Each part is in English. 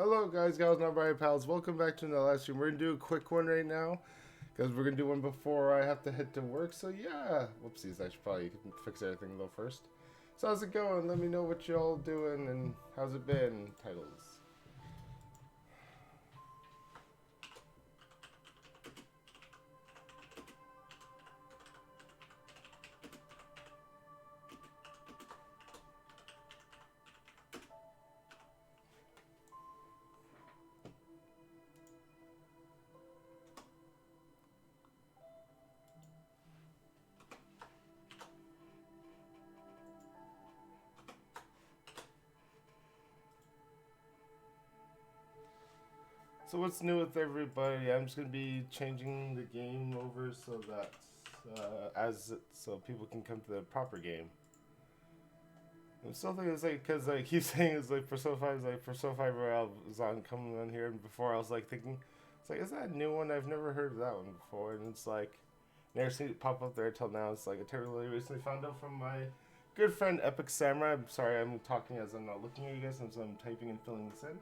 Hello guys, gals, and everybody pals. Welcome back to another live stream. We're going to do a quick one right now because we're going to do one before I have to head to work. So yeah, whoopsies, I should probably fix everything though first. So how's it going? Let me know what y'all doing and how's it been, titles. So what's new with everybody? I'm just gonna be changing the game over so that so people can come to the proper game. I'm still thinking it's like because I keep saying it's like Persona 5 is like Persona 5 Royale was on coming on here, and before I was like thinking it's like is that a new one? I've never heard of that one before, and it's like never seen it pop up there till now. It's like I totally recently found out from my good friend Epic Samurai. I'm sorry I'm talking as I'm not looking at you guys, as I'm typing and filling this in.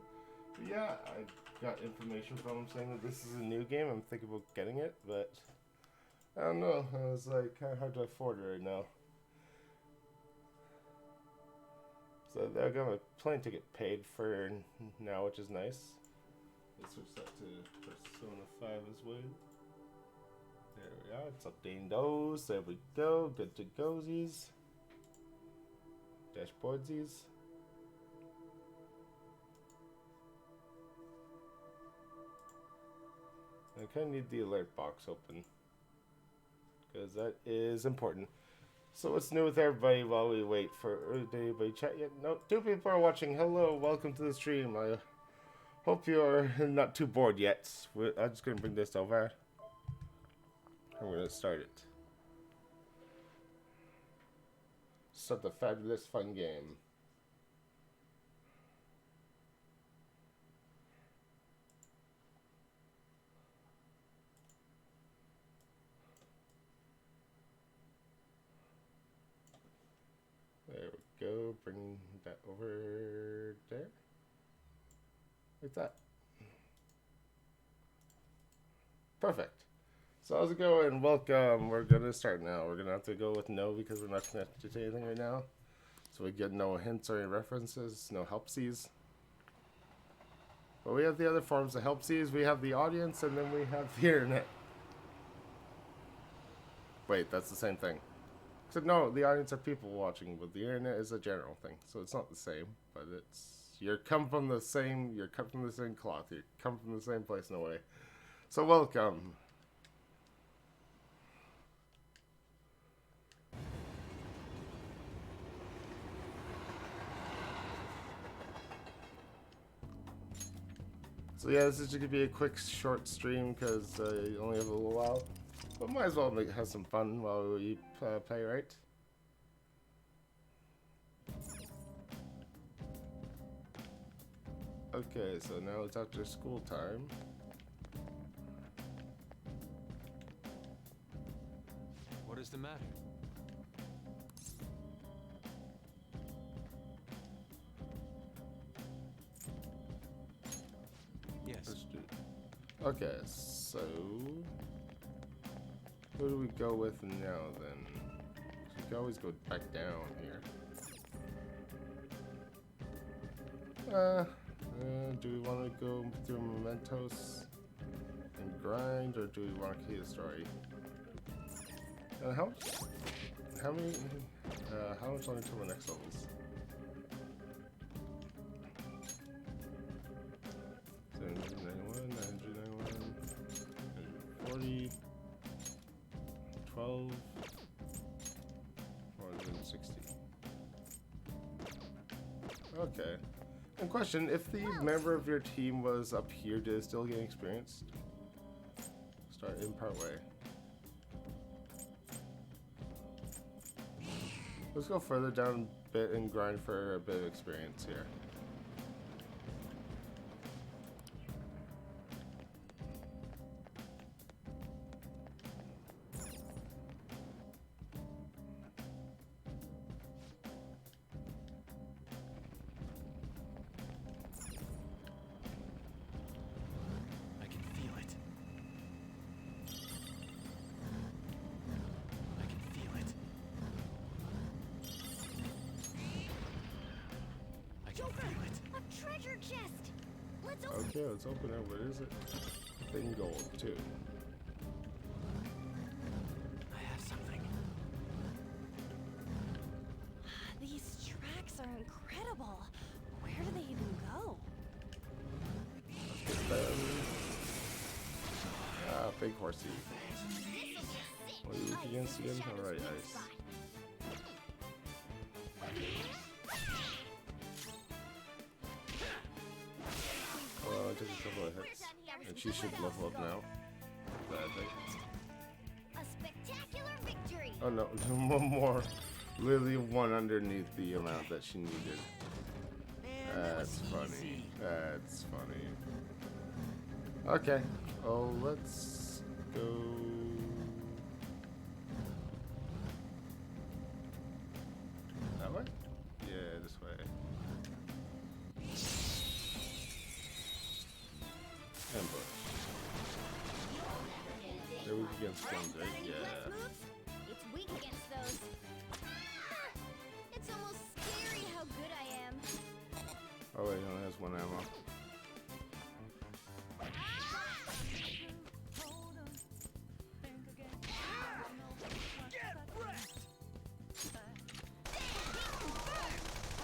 But yeah, I got information from him saying that this is a new game. I'm thinking about getting it, but I don't know. I was like, kind of hard to afford it right now. So I got my plane ticket paid for now, which is nice. Let's switch that to Persona 5 as well. There we are. It's updating those. There we go. Good to go-sies. Dashboardsies. I kind of need the alert box open because that is important. So what's new with everybody while we wait for did anybody chat yet? No, 2 people are watching. Hello, welcome to the stream. I hope you're not too bored yet. I'm just gonna bring this over and we're gonna start it. Start the fabulous fun game. There we go. Bring that over there. Like that. Perfect. So how's it going? Welcome. We're gonna start now. We're gonna have to go with no because we're not connected to anything right now. So we get no hints or any references, no helpsies. But we have the other forms of helpsies. We have the audience and then we have the internet. Wait, that's the same thing. So no, the audience are people watching, but the internet is a general thing. So it's not the same, but it's you're cut from the same cloth. You come from the same place in a way. So welcome. So yeah, this is just gonna be a quick short stream because you only have a little while. But might as well have some fun while we play, right? Okay, so now it's after school time. What is the matter? Yes. Okay, so who do we go with now then? We can always go back down here. Do we want to go through mementos and grind, or do we want to key the story? How much longer until the next levels? 791, 991, 940, 12, 460. Okay. And question, if the member of your team was up here, did it still get experienced? Start in part way. Let's go further down a bit and grind for a bit of experience here. Okay, let's open it. What is it? Thing gold, too. I have something. These tracks are incredible. Where do they even go? Ah, big horsey. What are you weak against again? Alright, ice. I took a couple of hits. And she should level up now. I think. A spectacular victory. Oh no, one more. Literally one underneath the amount that she needed. That's funny. That's funny. Okay. Oh, let's go. That way? Yeah, this way. Ambush. They're weak against guns, right? Yeah. It's weak against those. It's almost scary how good I am. Oh wait, he only has one ammo.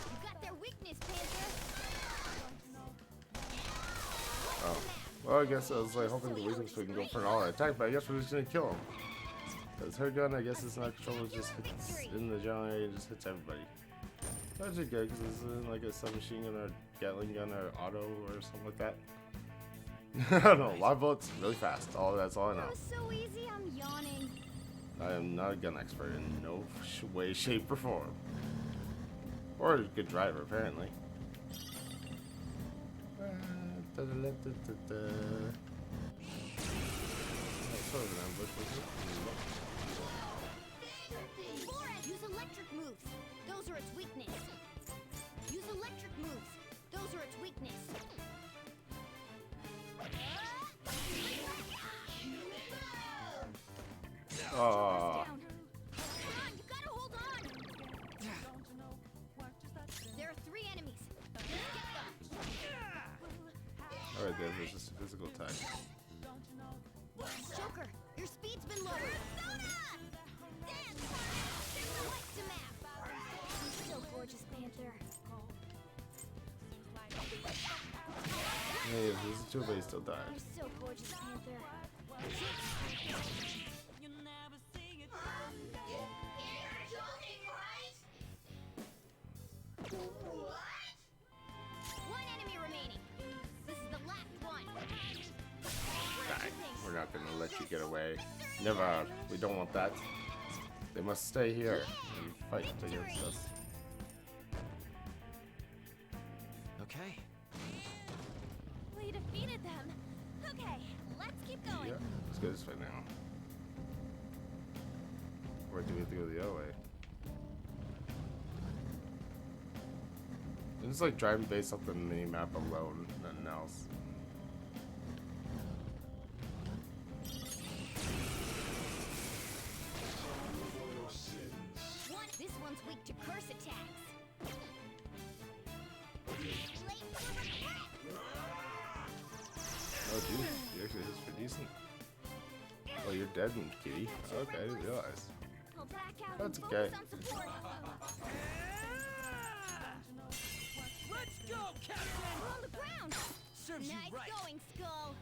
You got their weakness, Panther. Oh. Well, I guess I was like hoping the weakness so we can go for an all-out attack, but I guess we're just gonna kill him. Because her gun, I guess it's not controllable, just hits in the general area, just hits everybody. That's actually good, because it's like a submachine gun or Gatling gun or auto or something like that. I don't know, live bullets really fast. That's all I It know. was so easy, I'm yawning. I am not a gun expert in no way, shape, or form. Or a good driver, apparently. Sort of an ambush, wasn't it? Borat, use electric moves. Those are its weakness. Use electric moves. Those are its weakness. Oh. Down. Come on, you gotta hold on. There are 3 enemies. Let's get them. Alright, there's just a physical attack. Joker, your speed's been lowered. Dance! There's a light to map. You're so gorgeous, Panther. Hey, if there's a 2, but he still died. You're so gorgeous, Panther. One enemy remaining. This is the last one. Die. We're not gonna let you get away. Never. We don't want that. They must stay here and fight against us. Okay. We defeated them. Okay, let's keep going. Yeah, let's go this way now. Or do we have to go the other way? It's like driving based off the mini map alone, nothing else. This one's weak to curse attacks. Oh, dude, you actually hit for decent. Oh, you're dead, kitty. Okay, I didn't realize. I'll back out That's and okay. focus on support. Let's go, Captain! We're on the ground. Serves you Nice right. going, Skull.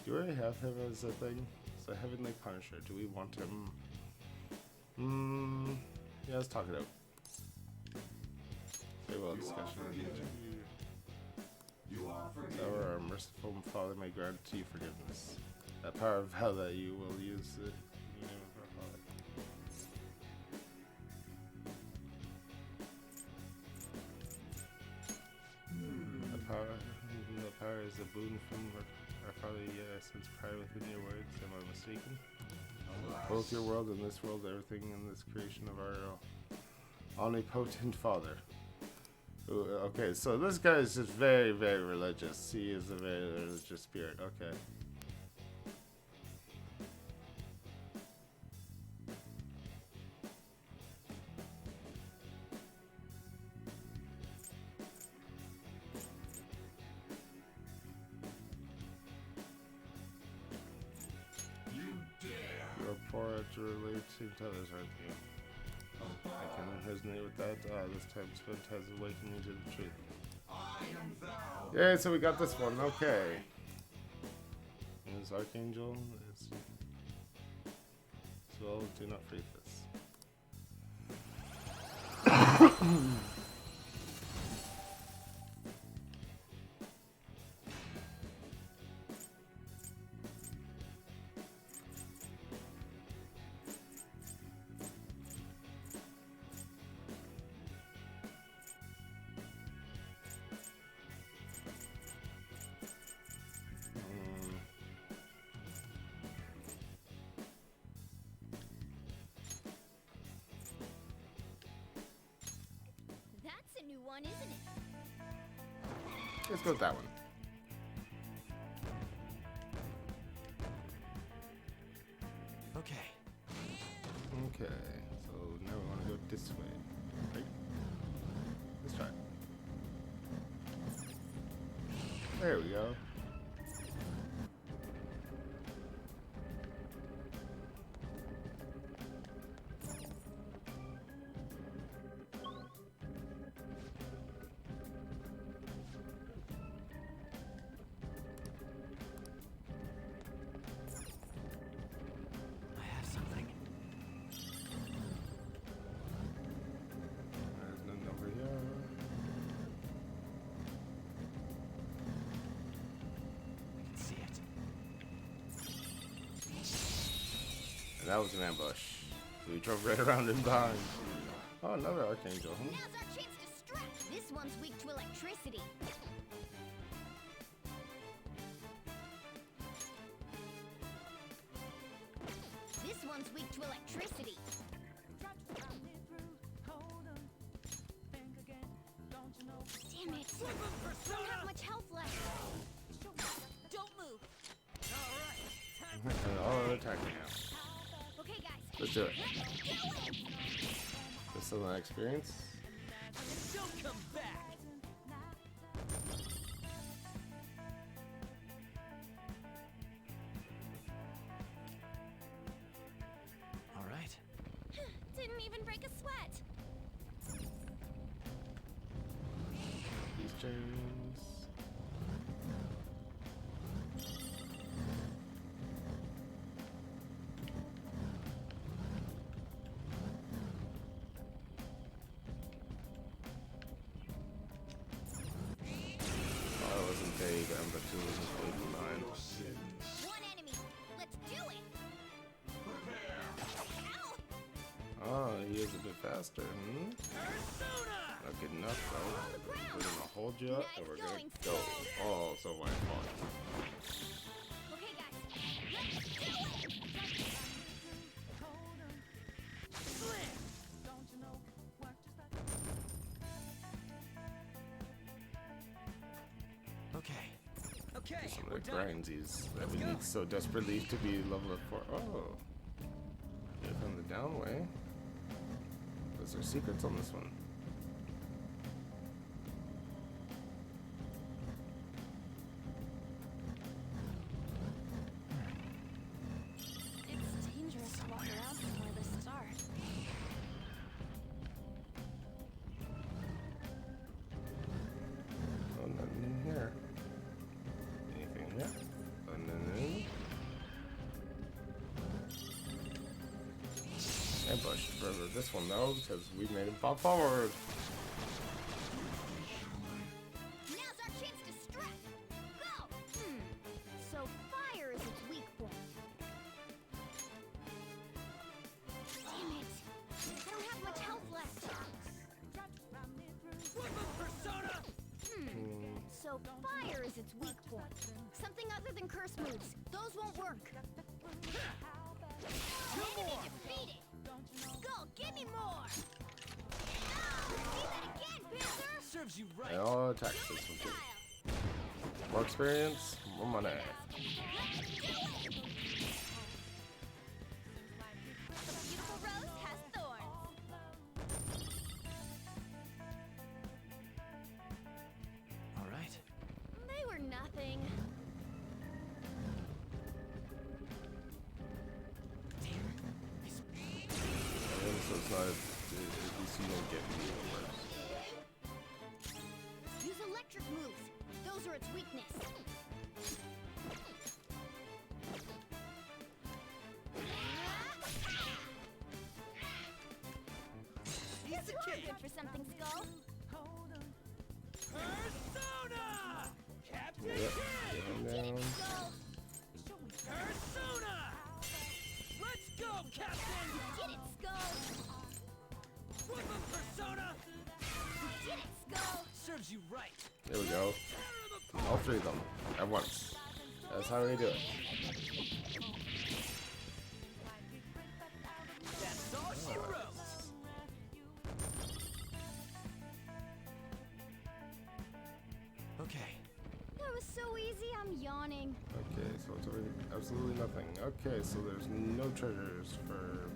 Do we already have him as a thing? So Heavenly Punisher, do we want him? Yeah, let's talk it out. Very well discussion. Our merciful Father may grant to you forgiveness. That power of hell that you will use it. In the name of our Father. The power is a boon from our Father. Since pride within your words. Am I mistaken? Both your world and this world, everything in this creation of our omnipotent Father. Ooh, okay, so this guy is just very, very religious. He is a very religious spirit. Okay. before to relate to others, aren't you? I can resonate with that. This time spent has awakened me to the truth. Yeah, so we got this one. Okay. Is Archangel? So do not forget this. That's a new one, isn't it? Let's go with that one. Okay. Okay, so now we want to go this way. Right? Let's try it. There we go. I have something. There's none over here. I can see it. And that was an ambush. So we drove right around him behind. Oh, another Archangel. Now's our chance to strike. This one's weak to electricity. This one's weak to electricity. Damn it. Don't have much health left. Don't move. And all attacking now. Okay, guys. Let's do it. Let's do it! This is an experience. Don't come back. All right. Didn't even break a sweat. These chains. Oh, it wasn't big, but two wasn't big behind. One enemy. Let's do it. Ow! Oh, he is a bit faster. Not good enough, though. We're gonna hold you up and we're gonna go. Oh, so my fault. Okay, guys. Let's do it! Okay. Okay. Some We're of the done. grindsies that Let's we go. need so desperately to be level up for. Oh. Here from the down way. Those are secrets on this one. It's dangerous to walk around somewhere this start. Oh, nothing in here. Anything in here? Nothing. Ambush. Remember this one though, because we made him pop forward. Now's our chance to strike. Go! So fire is its weak point. Damn it. I don't have much health left. Persona. So fire is its weak point. Something other than curse moves. Those won't work. Enemy defeated. Go, give me more. Oh, see that again, Panther. Serves you right. They all attack this one too. More experience, more money. The beautiful rose has thorns. All right. They were nothing. not. At least you don't get me worse. Use electric moves. Those are its weakness. Piece of You're cake. good for something, Skull. Persona! Captain Yep. Kid! Get him down. Skull. Persona! Let's go, Captain! Did it, Skull. Whoop 'em, Persona! Did it, Skull. Serves you right. There we go. All three of them at once. That's how we do it. That's all she wrote. Okay. That was so easy, I'm yawning. Okay, so it's absolutely nothing. Okay, so there's no treasures for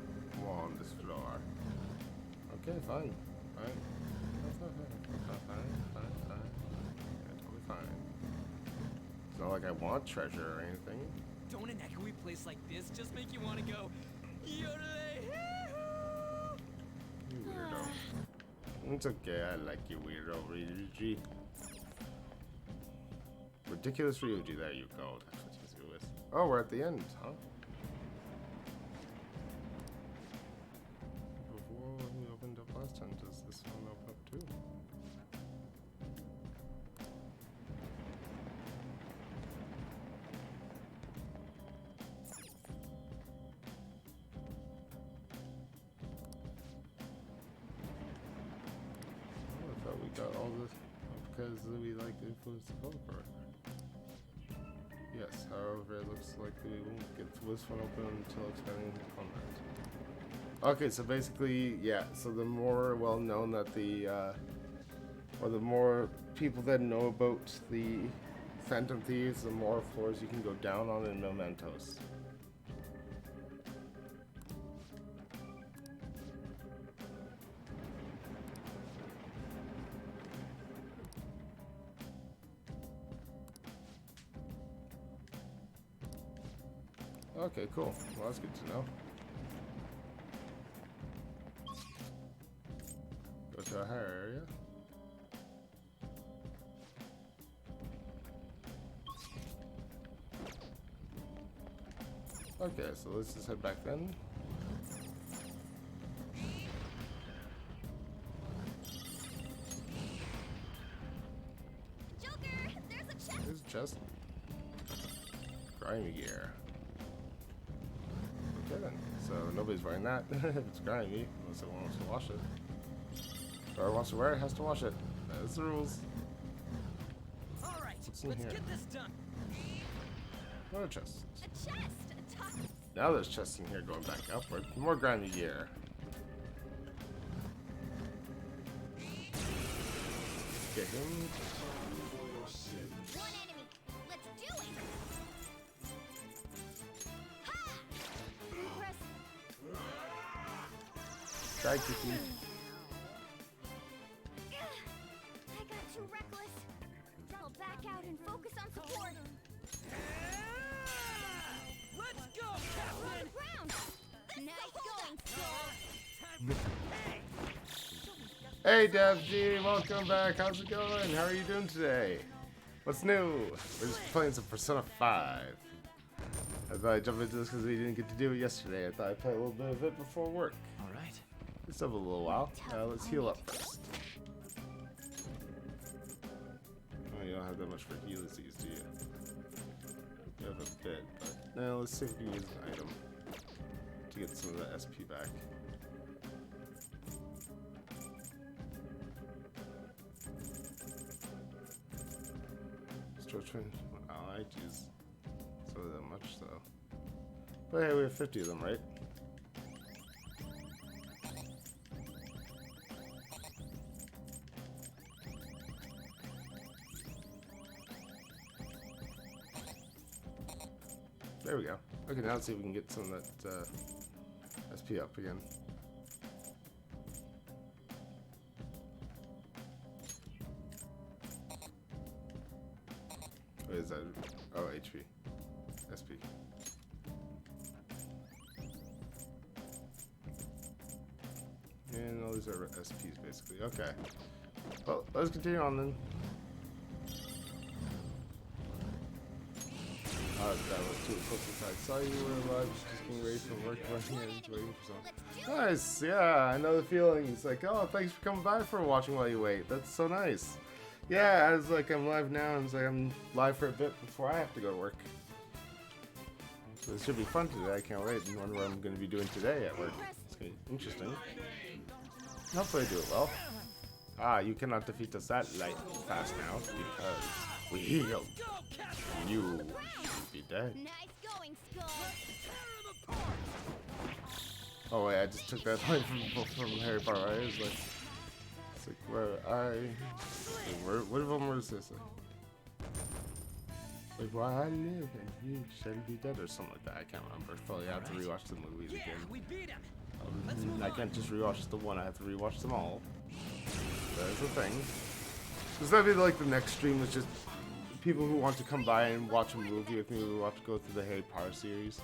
on this floor. Okay, fine. Fine. Fine. Yeah, totally fine. It's not like I want treasure or anything. Don't an echoey place like this just make you want to go yodelay hee-hoo? You weirdo. It's okay, I like you, weirdo Ryuji. Ridiculous Ryuji, there you go. That's what he's good with. Oh, we're at the end, huh? Before we opened up last time, does this one open up too? Oh, I thought we got all this because we like influence developer. Yes, however, it looks like we won't get this one open until expanding the content. Okay, so basically, yeah, so the more well known that or the more people that know about the Phantom Thieves, the more floors you can go down on in Mementos. Okay, cool. Well, that's good to know. Go to a higher area. Okay, so let's just head back then. Joker, there's a chest. There's a chest. Grimy gear. Okay then. So nobody's wearing that. If it's grimy, unless someone wants to wash it. Whoever wants to wear it has to wash it. That's the rules. All right, What's in let's here? get this done. Another chest. A chest. A top. Now there's chests in here going back upward. More grimy gear. Get him. One enemy. Let's do it. Ha! Impressive. Try kicking. I got too reckless. I'll back out and focus on support. Let's go, On Captain! the ground. Nice going, Skull. Time for hey! Hey DevG, welcome back. How's it going? How are you doing today? What's new? We're just playing some Persona 5. I thought I'd jump into this because we didn't get to do it yesterday. I thought I'd play a little bit of it before work. All right. We still have a little while. Let's heal up first. Oh, you don't have that much for healers, do you? You have a bit, but now let's see if we can use an item to get some of the SP back. Still trying. I like use so that much though. But hey, we have 50 of them, right? There we go. Okay, now let's see if we can get some of that SP up again. What is that? Oh, HP. SP. lose our SPs, basically. Okay. Well, let's continue on then. That was too close. I saw you were alive, just getting ready for work, running and waiting for something. Nice, yeah, I know the feeling. It's like, oh, thanks for coming by for watching while you wait. That's so nice. Yeah, I was like, I'm live now, and it's like I'm live for a bit before I have to go to work. So this should be fun today. I can't wait and wonder what I'm going to be doing today at work. It's going to be interesting. Hopefully I do it well. Ah, you cannot defeat us that light fast now because we will. You will be dead. Nice going, Skull. Oh wait, I just took that line from Harry Potter. Right? It's like what was this? Like why I live and you shall be dead or something like that. I can't remember. Probably have to rewatch the movies again. We beat him. I can't just rewatch the one. I have to rewatch them all. There's the thing. Does that be like the next stream is just people who want to come by and watch a movie with me who want to go through the Harry Potter series?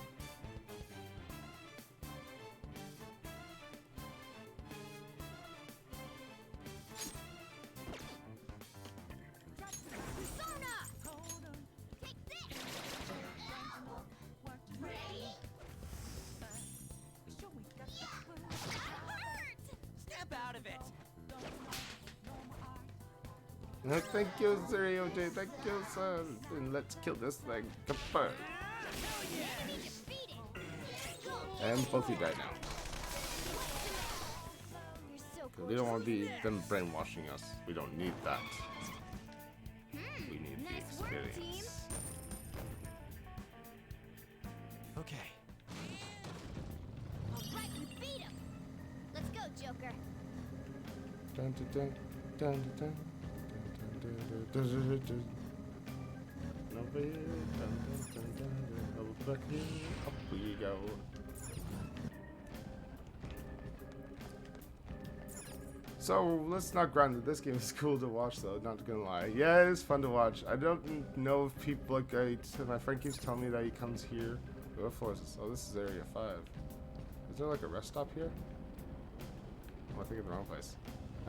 Snap out of it. Thank you, Zero J. Thank you, son. And let's kill this thing. Goodbye. And both you die now. We don't want to be them brainwashing us. We don't need that. We need the experience. Okay. Alright, you beat him. Let's go, Joker. Dun, dun, dun, dun, dun, dun. Over here, over back here, up we go. So let's not grind it. This game is cool to watch though, not gonna lie. Yeah, it is fun to watch. I don't know if people like my friend keeps telling me that he comes here. What floor is this? Oh, this is area 5. Is there like a rest stop here? Oh, I think in the wrong place.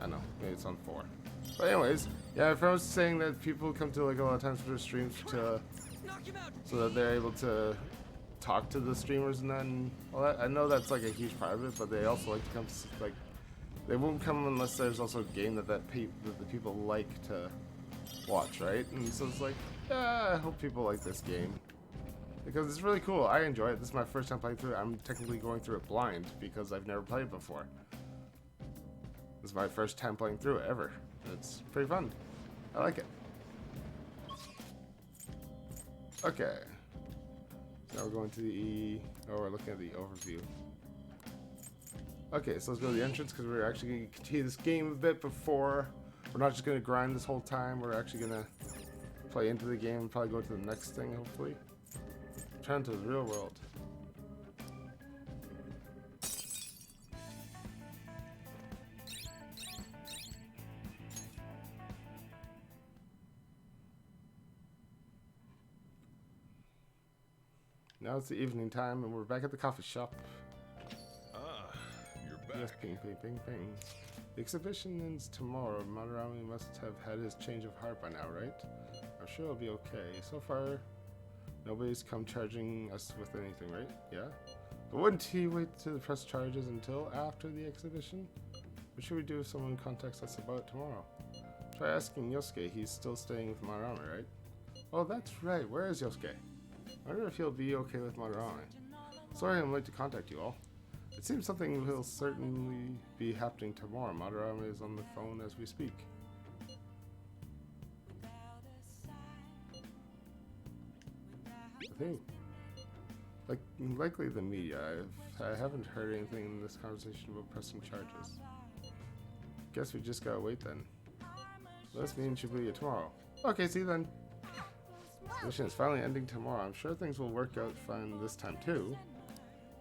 I know, maybe it's on 4. But anyways, yeah, if I was saying that people come to like a lot of times for their streams to so that they're able to talk to the streamers and that and all that. I know that's like a huge part of it, but they also like to come to, like they won't come unless there's also a game that the people like to watch, right? And so it's like, yeah, I hope people like this game because it's really cool. I enjoy it. This is my first time playing through it. I'm technically going through it blind because I've never played it before. This is my first time playing through it ever. It's pretty fun. I like it. Okay. So now we're going to the we're looking at the overview. Okay, so let's go to the entrance because we're actually going to continue this game a bit before. We're not just going to grind this whole time. We're actually going to play into the game and probably go to the next thing, hopefully. Turn to the real world. Now it's the evening time and we're back at the coffee shop. Ah, you're back. Yes, ping, ping, ping, ping. The exhibition ends tomorrow. Madarami must have had his change of heart by now, right? I'm sure it'll be okay. So far, nobody's come charging us with anything, right? Yeah? But wouldn't he wait to press charges until after the exhibition? What should we do if someone contacts us about it tomorrow? Try asking Yosuke. He's still staying with Madarami, right? Oh, that's right. Where is Yosuke? I wonder if he'll be okay with Madarami. Sorry I'm late to contact you all. It seems something will certainly be happening tomorrow. Madarami is on the phone as we speak. I think, likely the media. I haven't heard anything in this conversation about pressing charges. Guess we just gotta wait then. This meeting should be tomorrow. Okay, see you then. The mission is finally ending tomorrow. I'm sure things will work out fine this time too.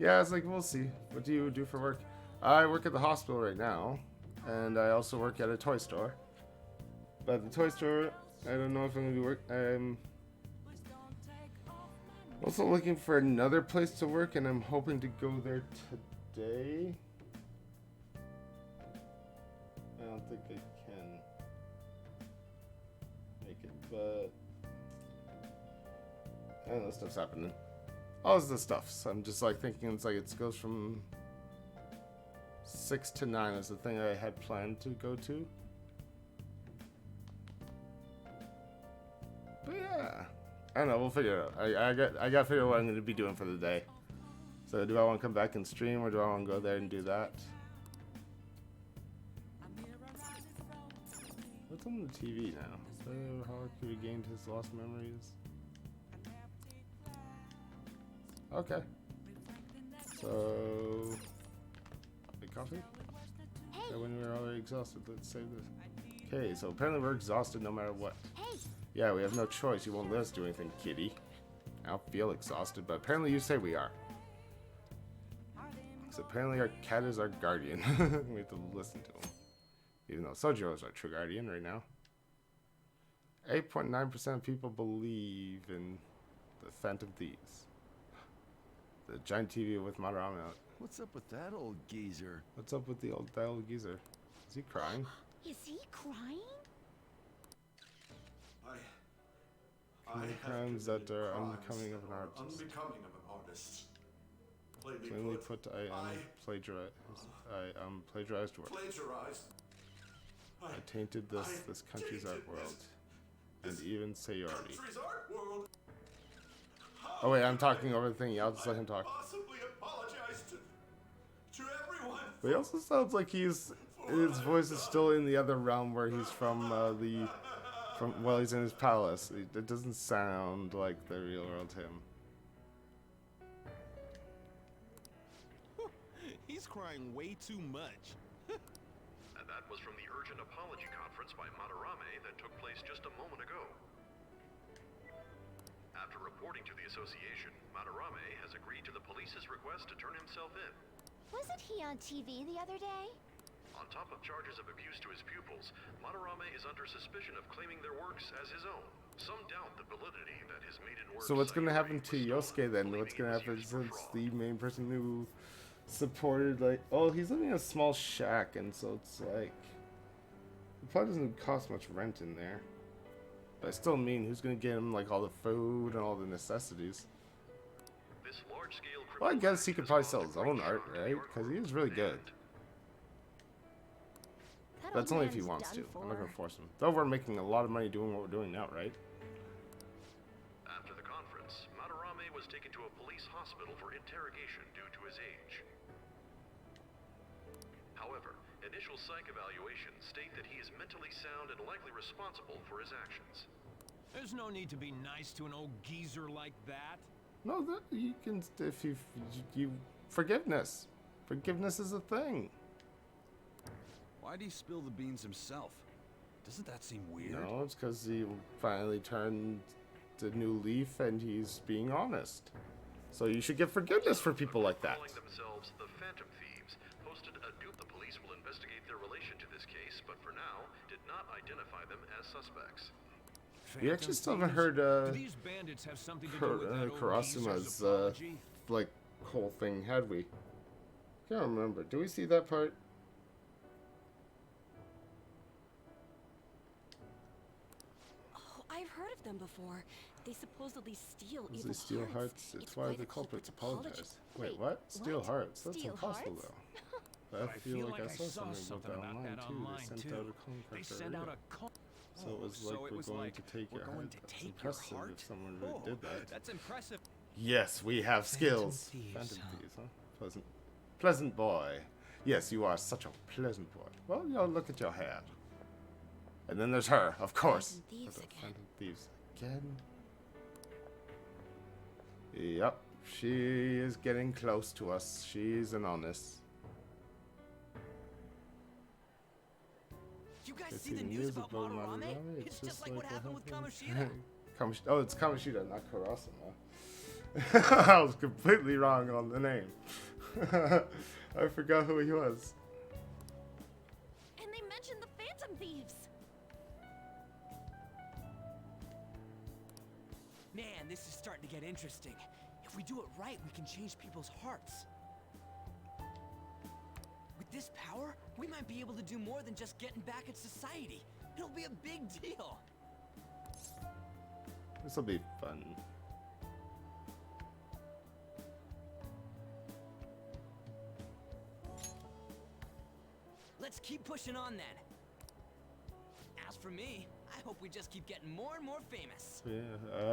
Yeah, it's like, we'll see. What do you do for work? I work at the hospital right now, and I also work at a toy store. But the toy store, I don't know if I'm going to be I'm also looking for another place to work, and I'm hoping to go there today. think I can make it, but I don't know, stuff's happening. All this stuff. So I'm just like thinking it's like it goes from 6 to 9 is the thing I had planned to go to. But yeah, I don't know. We'll figure it out. I got to figure out what I'm going to be doing for the day. So do I want to come back and stream, or do I want to go there and do that? What's on the TV now? So how he regained his lost memories. Okay. So, big coffee? Hey, Yeah, when we're already exhausted, let's save this. Okay, so apparently we're exhausted no matter what. hey, Yeah, we have no choice. You won't let us do anything, kitty. I don't feel exhausted, but apparently you say we are. So apparently our cat is our guardian. We have to listen to him. Even though Sojiro is our true guardian right now. 8.9% of people believe in the Phantom Thieves. The giant TV with Madarame out. What's up with that old geezer? What's up with that old geezer? Is he crying? is he crying? Many crimes that are unbecoming of an artist. Unbecoming of an artist. Plainly put, I plagiarized work. Plagiarized. I tainted this country's art world. And even Sayori. Country's art world. Oh wait, I'm talking over the thing. I'll just let him talk. Possibly apologize to everyone. But he also sounds like his voice is still in the other realm where he's from well, he's in his palace. It doesn't sound like the real world him. He's crying way too much. And that was from the urgent apology conference by Madarame that took place just a moment ago. After reporting to the association, Madarame has agreed to the police's request to turn himself in. Wasn't he on TV the other day? On top of charges of abuse to his pupils, Madarame is under suspicion of claiming their works as his own. Some doubt the validity that his maiden work. So what's gonna happen to Yosuke then? What's gonna happen since the main person who supported, like, oh, he's living in a small shack, and so it's like it probably doesn't cost much rent in there. But I still mean, who's gonna get him like all the food and all the necessities? This large-scale Well, I guess he could probably sell his own art, right? Because he is really good. That That's old only if he man's wants to. done I'm not gonna for. force him. Though we're making a lot of money doing what we're doing now, right? After the conference, Madarame was taken to a police hospital for interrogation due to his age. However, initial psych evaluations state that he is mentally sound and likely responsible for his actions. There's no need to be nice to an old geezer like that. No, that you can, if you forgiveness. Forgiveness is a thing. Why'd he spill the beans himself? Doesn't that seem weird? No, it's because he finally turned the new leaf and he's being honest. So you should get forgiveness for people like that. Calling themselves the Phantom Thieves, posted a dupe. The police will investigate their relation to this case, but for now, did not identify them as suspects. We actually still haven't heard Do these bandits have something to do with that old Karasuma's geezer's apology? like whole thing, had we? Can't remember. Do we see that part? Oh, I've heard of them before. They supposedly steal Because evil they steal hearts. It's why the culprits apologize. Wait, what? Steal what? hearts? That's Steal impossible, hearts? though. I feel like I saw something about that online, too. online, They sent too. out a clone They card sent out already. a call. So it was like we're going to take we're your going heart. to That's take your impressive heart. if someone really Oh, did that. That's impressive. Yes, we have skills. Thieves, Phantom huh? thieves, huh? Pleasant boy. Yes, you are such a pleasant boy. Well, you know, look at your hair. And then there's her, of course. Phantom thieves The again. Phantom thieves again. Yep, she is getting close to us. She's an honest. You guys 15 see the years news about ago, Madarame? Madarame, It's just like what happened with Kamoshida. Oh, it's Kamoshida, not Karasuma. I was completely wrong on the name. I forgot who he was. And they mentioned the Phantom Thieves. Man, this is starting to get interesting. If we do it right, we can change people's hearts. With this this power, we might be able to do more than just getting back at society. It'll be a big deal. This will be fun. Let's keep pushing on then. As for me, I hope we just keep getting more and more famous. Yeah,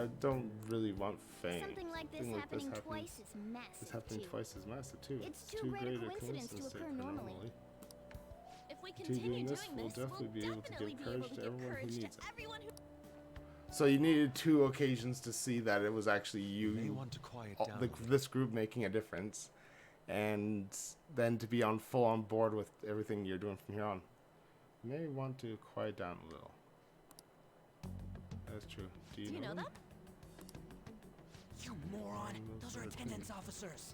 I don't really want fame. Something like this happening twice is massive. It's happening too. twice is massive too. It's too great a coincidence to occur normally. If we Doing continue this, doing we'll this, definitely we'll be able to definitely give be able courage to to give everyone who courage to needs it. everyone who... So you needed 2 occasions to see that it was actually You may you, want to quiet down. a little. this group making a difference, and then to be on full on board with everything you're doing from here on. You may want to quiet down a little. That's true. Do you, Do you know them? them? You moron! Those are attendance officers.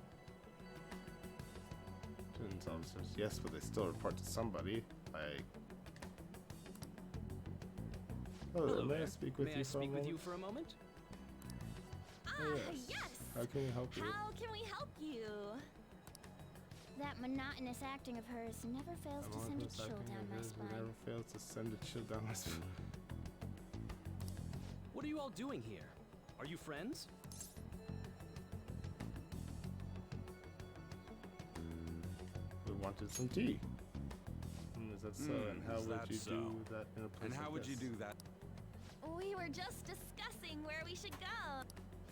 Attendance officers, yes, but they still report to somebody. Like, hello, may I speak with May I you for a speak with moment? you for a moment? Ah, yes. yes. How can we help you? How can we help you? That monotonous acting of hers never fails to send a chill down my spine. Never fails to send a chill down my spine. What are you all doing here? Are you friends? We wanted some tea. Is that so? And how is would that you so? do that in a place And how like would you this? do that? We were just discussing where we should go.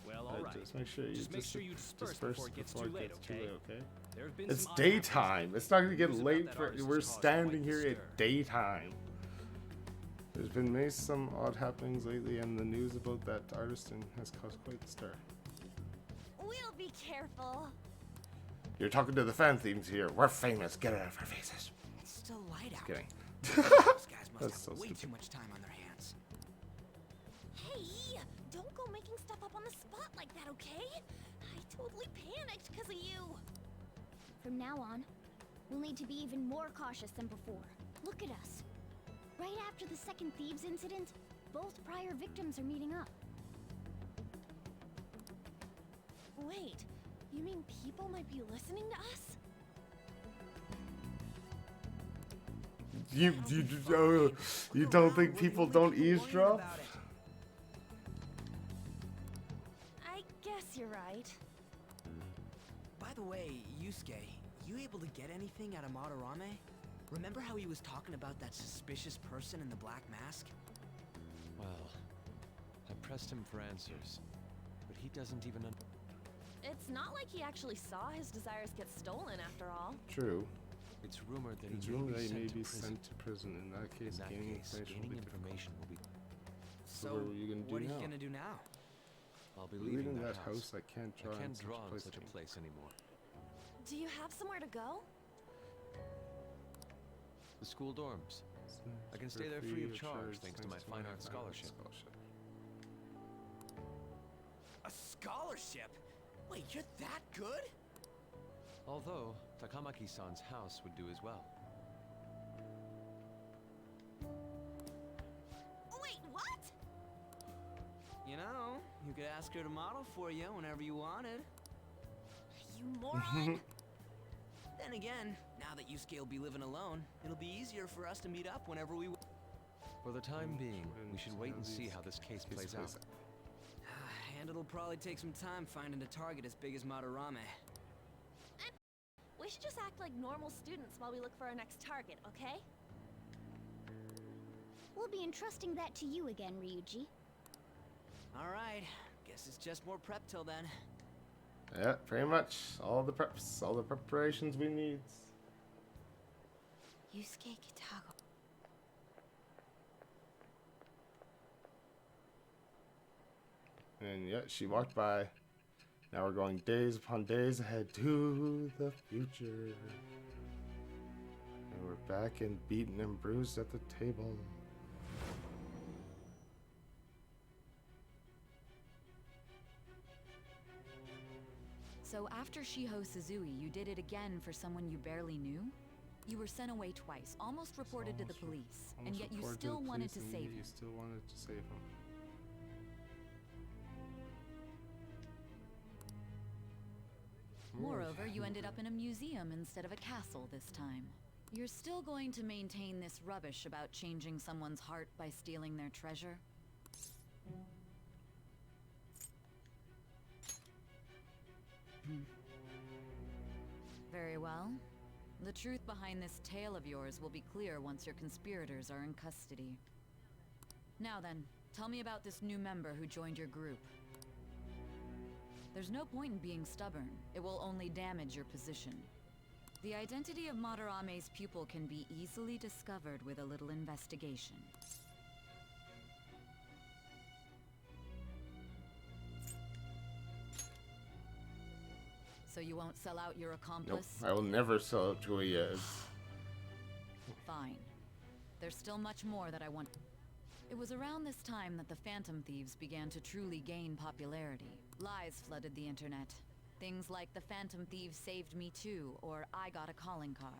Well, all right. Just make sure you Just make sure you disperse before it gets too late, okay? There have been It's some odd daytime. It's not gonna get News about late that for. artist We're has caused standing quite the here stir. at daytime. There's been maybe some odd happenings lately, and the news about that artisan has caused quite the stir. We'll be careful. You're talking to the fan themes here. We're famous. Get it out of our faces. It's still light out. Kidding. Those guys must That's have so way stupid. too much time on their hands. Hey, don't go making stuff up on the spot like that, okay? I totally panicked because of you. From now on, we'll need to be even more cautious than before. Look at us. Right after the second Thieves incident, both prior victims are meeting up. Wait, you mean people might be listening to us? You don't think people don't eavesdrop? I guess you're right. By the way, Yusuke, you able to get anything out of Madarame? Remember how he was talking about that suspicious person in the black mask? Well, I pressed him for answers, but he doesn't even It's not like he actually saw his desires get stolen after all. True. It's rumored that It's he rumored that he may may be be sent to sent to prison. In that prison. case, In that gaining case, information will gaining be difficult. information will be. So, what are you gonna do what are now? you gonna do now? I'll be Leaving leaving that house, I can't I draw in can't such draw a in place such a anymore. place anymore. Do you have somewhere to go? The school dorms. I can stay there free of charge thanks to my fine arts scholarship. A scholarship? Wait, you're that good? Although Takamaki-san's house would do as well. Wait, what? You know, you could ask her to model for you whenever you wanted. You moron. Then again, now that Yusuke will be living alone, it'll be easier for us to meet up whenever we... For the time being, we should wait and see how this case plays out. And it'll probably take some time finding a target as big as Madarame. We should just act like normal students while we look for our next target, okay? We'll be entrusting that to you again, Ryuji. Alright, guess it's just more prep till then. Yeah, pretty much. All the preps, all the preparations we need. Yusuke Kitago. And yeah, she walked by. Now we're going days upon days ahead to the future. And we're back and beaten and bruised at the table. So after Shiho Suzui, you did it again for someone you barely knew? You were sent away twice, almost reported to the police, and yet you still wanted to save him. You still wanted to save him. Moreover, you ended up in a museum instead of a castle this time. You're still going to maintain this rubbish about changing someone's heart by stealing their treasure? Very well. The truth behind this tale of yours will be clear once your conspirators are in custody. Now then, tell me about this new member who joined your group. There's no point in being stubborn. It will only damage your position. The identity of Madarame's pupil can be easily discovered with a little investigation. So you won't sell out your accomplice? Nope, I will never sell out Juliet. Fine. There's still much more that I want. It was around this time that the Phantom Thieves began to truly gain popularity. Lies flooded the internet. Things like the Phantom Thieves saved me too, or I got a calling card.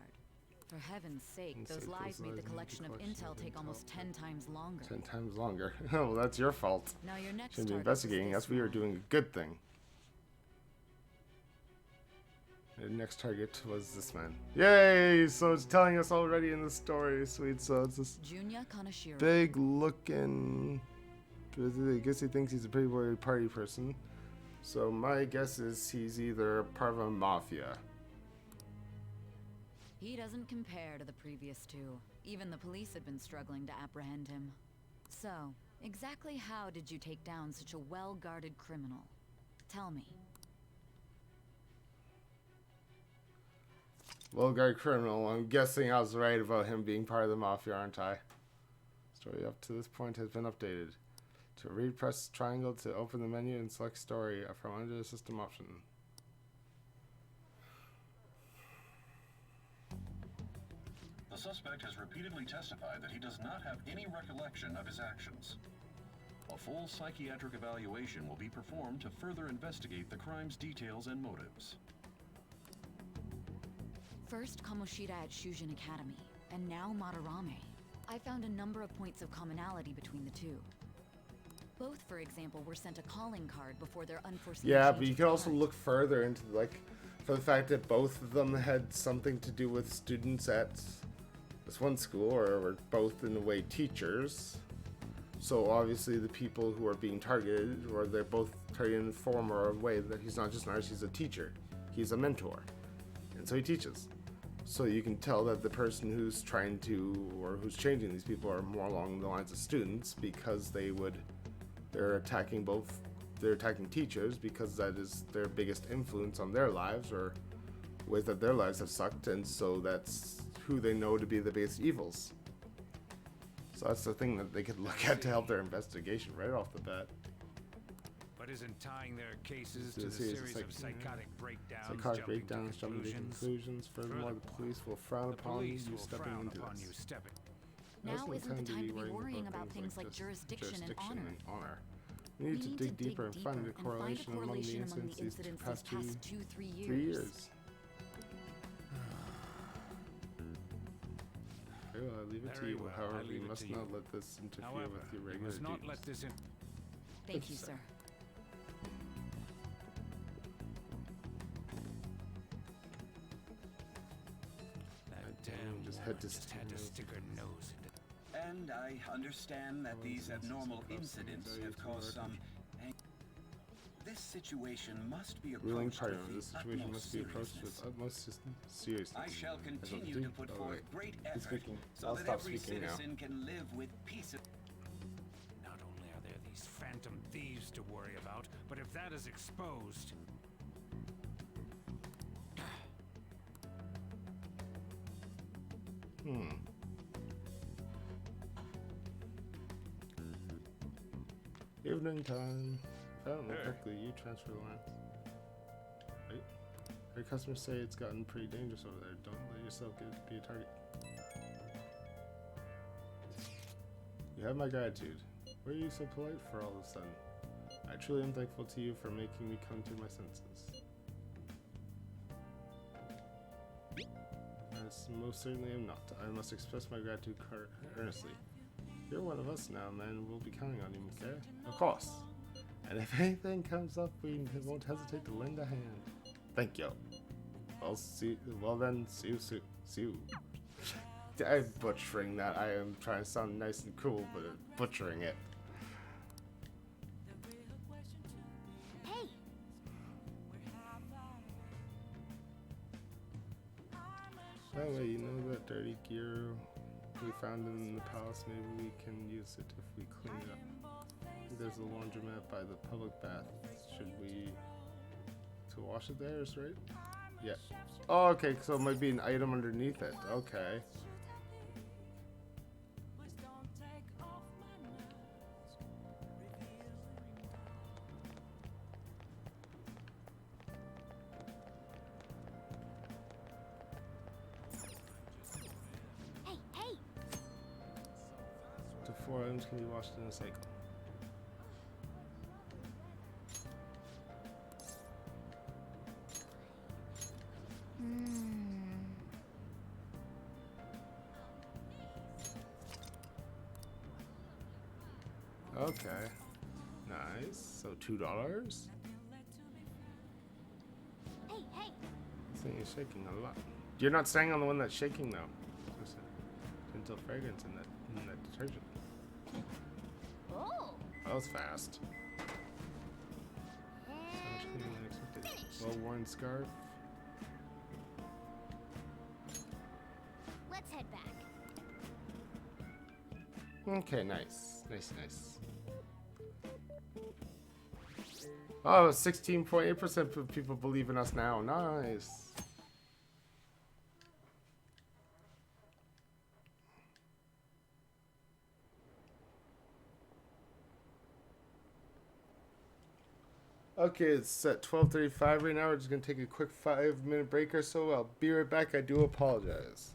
For heaven's sake, those lies made the collection of intel take almost 10 times longer. 10 times longer. Oh, well, that's your fault. Now your next Shouldn't be target investigating is us. We are doing a good thing. The next target was this man. Yay! So it's telling us already in the story. Sweet. So it's this big looking. I guess he thinks he's a pretty boy party person. So my guess is he's either part of a mafia. He doesn't compare to the previous two. Even the police had been struggling to apprehend him. So, exactly how did you take down such a well-guarded criminal? Tell me. Well-guarded criminal. I'm guessing I was right about him being part of the mafia, aren't I? Story up to this point has been updated. To read, press triangle to open the menu and select story from under the system option. The suspect has repeatedly testified that he does not have any recollection of his actions. A full psychiatric evaluation will be performed to further investigate the crime's details and motives. First Kamoshida at Shujin Academy, and now Madarame. I found a number of points of commonality between the two. Both, for example, were sent a calling card before their unforeseen. Yeah, but you could also look further into, like, for the fact that both of them had something to do with students at this one school, or were both in a way teachers. So obviously the people who are being targeted, or they're both targeted in a form or a way that he's not just an artist, he's a teacher. He's a mentor. And so he teaches. So you can tell that the person who's trying to, or who's changing these people are more along the lines of students, because they're attacking teachers because that is their biggest influence on their lives, or ways that their lives have sucked, and so that's who they know to be the biggest evils. So that's the thing that they could look at to help their investigation right off the bat. But isn't tying their cases to the series of psychotic breakdowns, jumping to conclusions. Furthermore, the police will frown upon you stepping into this. Now isn't the time to be worrying about things like jurisdiction and honor. We need to dig deeper and find a correlation among the incidents these past 2-3 years. Okay, well, I leave it to you. However, you must not let this interfere with your regular duties. Thank you, sir. Just had to stick her nose into. And I understand that these abnormal incidents have caused some. This situation must be approached with the utmost seriousness. I shall continue to put forth great effort so that every citizen can live with peace. Not only are there these phantom thieves to worry about, but if that is exposed. Evening time. If I don't know correctly, you transfer the lines. Right? Your customers say it's gotten pretty dangerous over there. Don't let yourself be a target. You have my gratitude. Why are you so polite for all of a sudden? I truly am thankful to you for making me come to my senses. I most certainly am not. I must express my gratitude earnestly. You're one of us now, man. We'll be counting on you, okay? Of course. And if anything comes up, we won't hesitate to lend a hand. Thank you. Well, see. Well then, see you. I'm butchering that. I am trying to sound nice and cool, but butchering it. Hey. By the way, you know that dirty gear we found in the palace? Maybe we can use it if we clean it up. There's a laundromat by the public bath. Should we to wash it there? Is right? Yeah. Oh, okay. So it might be an item underneath it. Okay. Hey. To 4 items can be washed in a cycle. Okay. Nice. So $2. Hey. This thing is shaking a lot. You're not staying on the one that's shaking though. There's a gentle fragrance in that detergent. Oh. That was fast. So much cleaner than expected. Well-worn scarf. Let's head back. Okay, nice. Nice. Oh, 16.8% of people believe in us now. Nice. Okay, it's at 12:35 right now. We're just gonna take a quick 5-minute break or so. I'll be right back. I do apologize.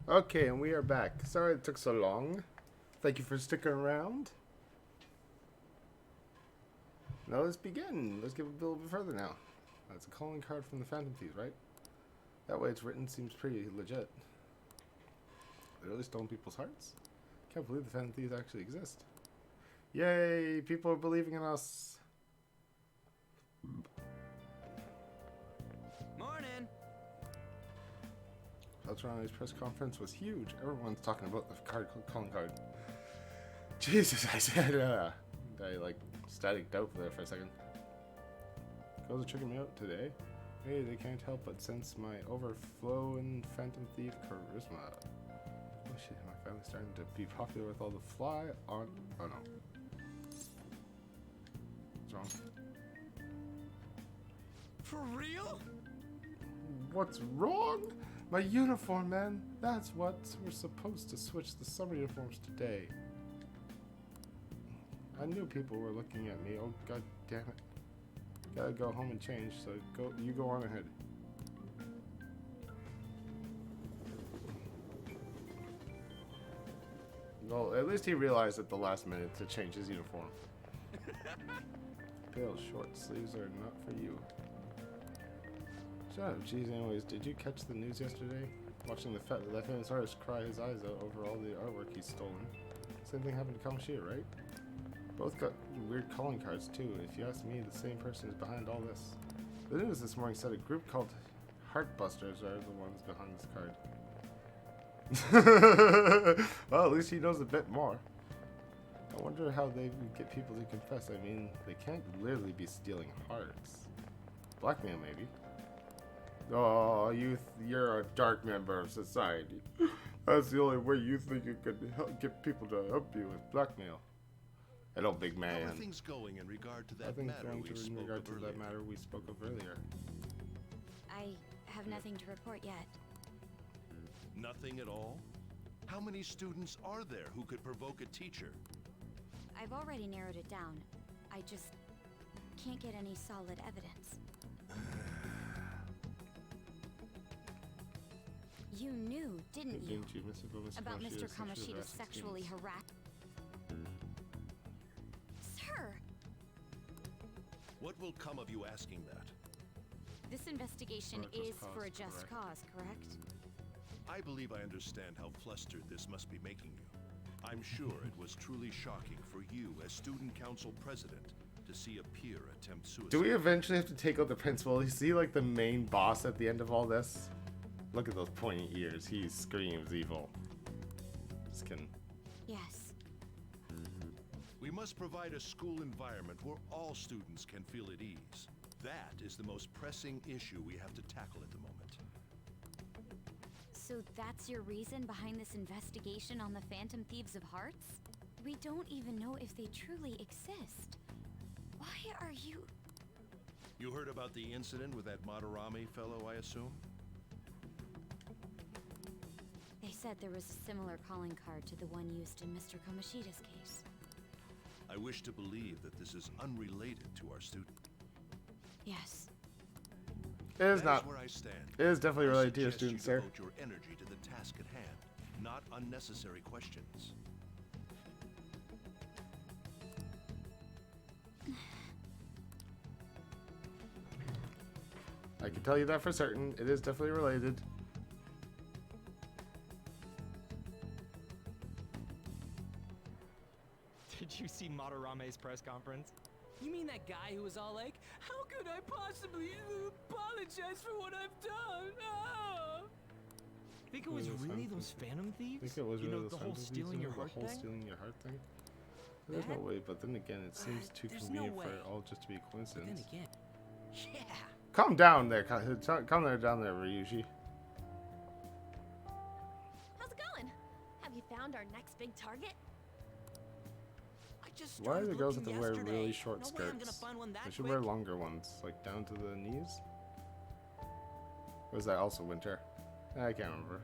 Okay, and we are back. Sorry it took so long. Thank you for sticking around. Now let's begin. Let's get a little bit further now. That's a calling card from the Phantom Thieves, right? That way it's written seems pretty legit. They're really stolen people's hearts? Can't believe the Phantom Thieves actually exist. Yay! People are believing in us. Morning. Beltrami's press conference was huge. Everyone's talking about the calling card. Jesus, I said, I like static doubt there for a second. Girls are checking me out today. Hey, they can't help but sense my overflowing Phantom Thief charisma. Oh shit, my family's starting to be popular with all the fly on. Oh no. What's wrong? For real? What's wrong? My uniform, man. That's what we're supposed to switch the summer uniforms today. I knew people were looking at me. Oh god damn it. Gotta go home and change, so you go on ahead. Well, at least he realized at the last minute to change his uniform. Pale short sleeves are not for you. Shut up, jeez. Anyways, did you catch the news yesterday? Watching the famous artist cry his eyes out over all the artwork he's stolen. Same thing happened to Kamoshida, right? Both got weird calling cards too. If you ask me, the same person is behind all this. The news this morning said a group called Heartbusters are the ones behind this card. Well, at least he knows a bit more. I wonder how they would get people to confess. I mean, they can't literally be stealing hearts. Blackmail, maybe. Oh, you're a dark member of society. That's the only way you think you could get people to help you with blackmail. Hello, big man. How are things going in regard to that matter we spoke of earlier? I have nothing to report yet. Nothing at all? How many students are there who could provoke a teacher? I've already narrowed it down. I just can't get any solid evidence. You knew, didn't you? About Mr. Kamoshida's sexually harassed. Sir! What will come of you asking that? This investigation is for a just cause, correct? I believe I understand how flustered this must be making you. I'm sure it was truly shocking for you as student council president to see a peer attempt suicide. Do we eventually have to take out the principal? Is he like the main boss at the end of all this? Look at those pointy ears. He screams evil. Just kidding. Yes. We must provide a school environment where all students can feel at ease. That is the most pressing issue we have to tackle at the moment. So that's your reason behind this investigation on the Phantom Thieves of Hearts? We don't even know if they truly exist. Why are you... You heard about the incident with that Madarame fellow, I assume? They said there was a similar calling card to the one used in Mr. Kamoshida's case. I wish to believe that this is unrelated to our student. Yes. It is not. Where I stand. It is definitely related to your student, sir. Devote your energy to the task at hand, not unnecessary questions. I can tell you that for certain. It is definitely related. Did you see Madarame's press conference? You mean that guy who was all like, how could I possibly apologize for what I've done? Ah! Think it was really those Phantom Thieves? Think it was really the whole stealing your heart thing? Stealing your heart thing? There's no way, but then again, it seems too convenient for it all just to be a coincidence. But then again, yeah. Calm down there, calm down there, Ryuji. How's it going? Have you found our next big target? Why do the girls have to wear really short skirts? They should wear longer ones, like down to the knees. Or is that also winter? I can't remember.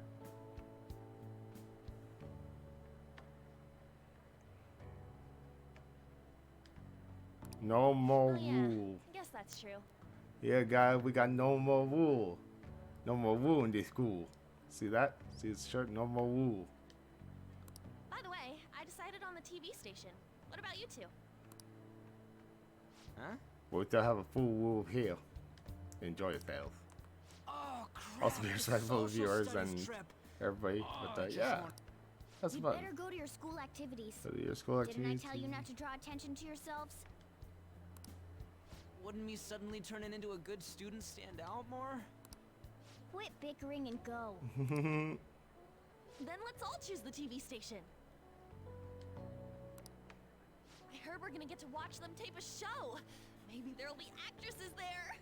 No more wool. I guess that's true. Yeah, guys, we got no more wool. No more wool in this school. See that? See his shirt? No more wool. By the way, I decided on the TV station. What about you two? Huh? We still have a full wool here. Enjoy yourself. Oh, crap. Also be respectful of viewers and everybody. But yeah, that's You'd fun. better go to your school activities. Go to your school activities. Didn't I tell you not to draw attention to yourselves? Wouldn't me suddenly turning into a good student stand out more? Quit bickering and go. Then let's all choose the TV station. I heard we're gonna get to watch them tape a show. Maybe there'll be actresses there.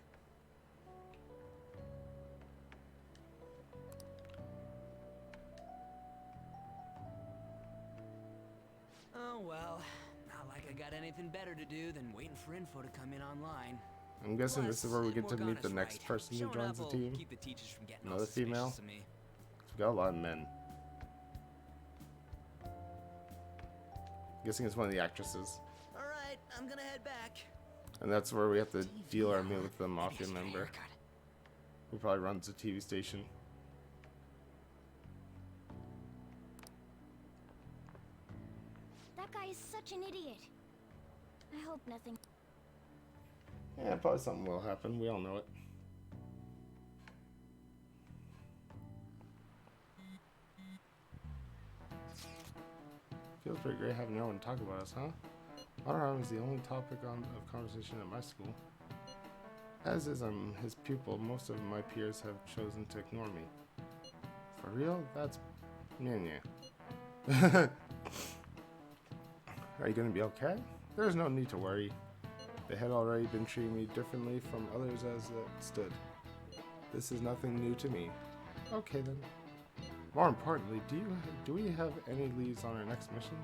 Oh well, not like I got anything better to do than waiting for info to come in online. I'm guessing this is where we get to meet the Morgana's next right. person who Showing joins up the will team. keep the teachers from getting all Another female. suspicious of me. We got a lot of men. Guessing it's one of the actresses. All right, I'm gonna head back. And that's where we have to deal our meal with the mafia member who probably runs the TV station. That guy is such an idiot. I hope nothing. Yeah, probably something will happen. We all know it. Feels pretty great having no one talk about us, huh? Maruhame is the only topic of conversation at my school. As is his pupil, most of my peers have chosen to ignore me. For real? That's... yeah. Are you gonna be okay? There's no need to worry. They had already been treating me differently from others as it stood. This is nothing new to me. Okay then. More importantly, do we have any leads on our next mission?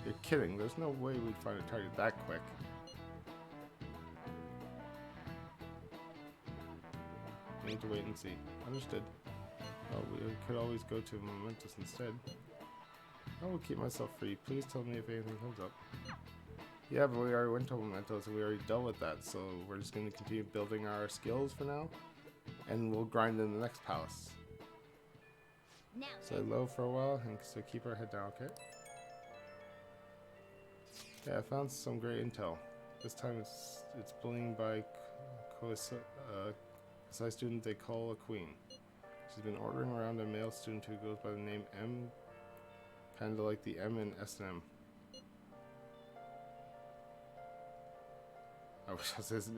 You're kidding, there's no way we'd find a target that quick. We need to wait and see. Understood. Oh, we could always go to Momentous instead. I will keep myself free. Please tell me if anything comes up. Yeah, but we already went to Memento, so we already dealt with that. So we're just going to continue building our skills for now. And we'll grind in the next palace. Now Stay low for a while, and so keep our head down, okay? Yeah, I found some great intel. This time it's bullying by a student they call a queen. She's been ordering around a male student who goes by the name M, kinda like the M in S&M. I wish I was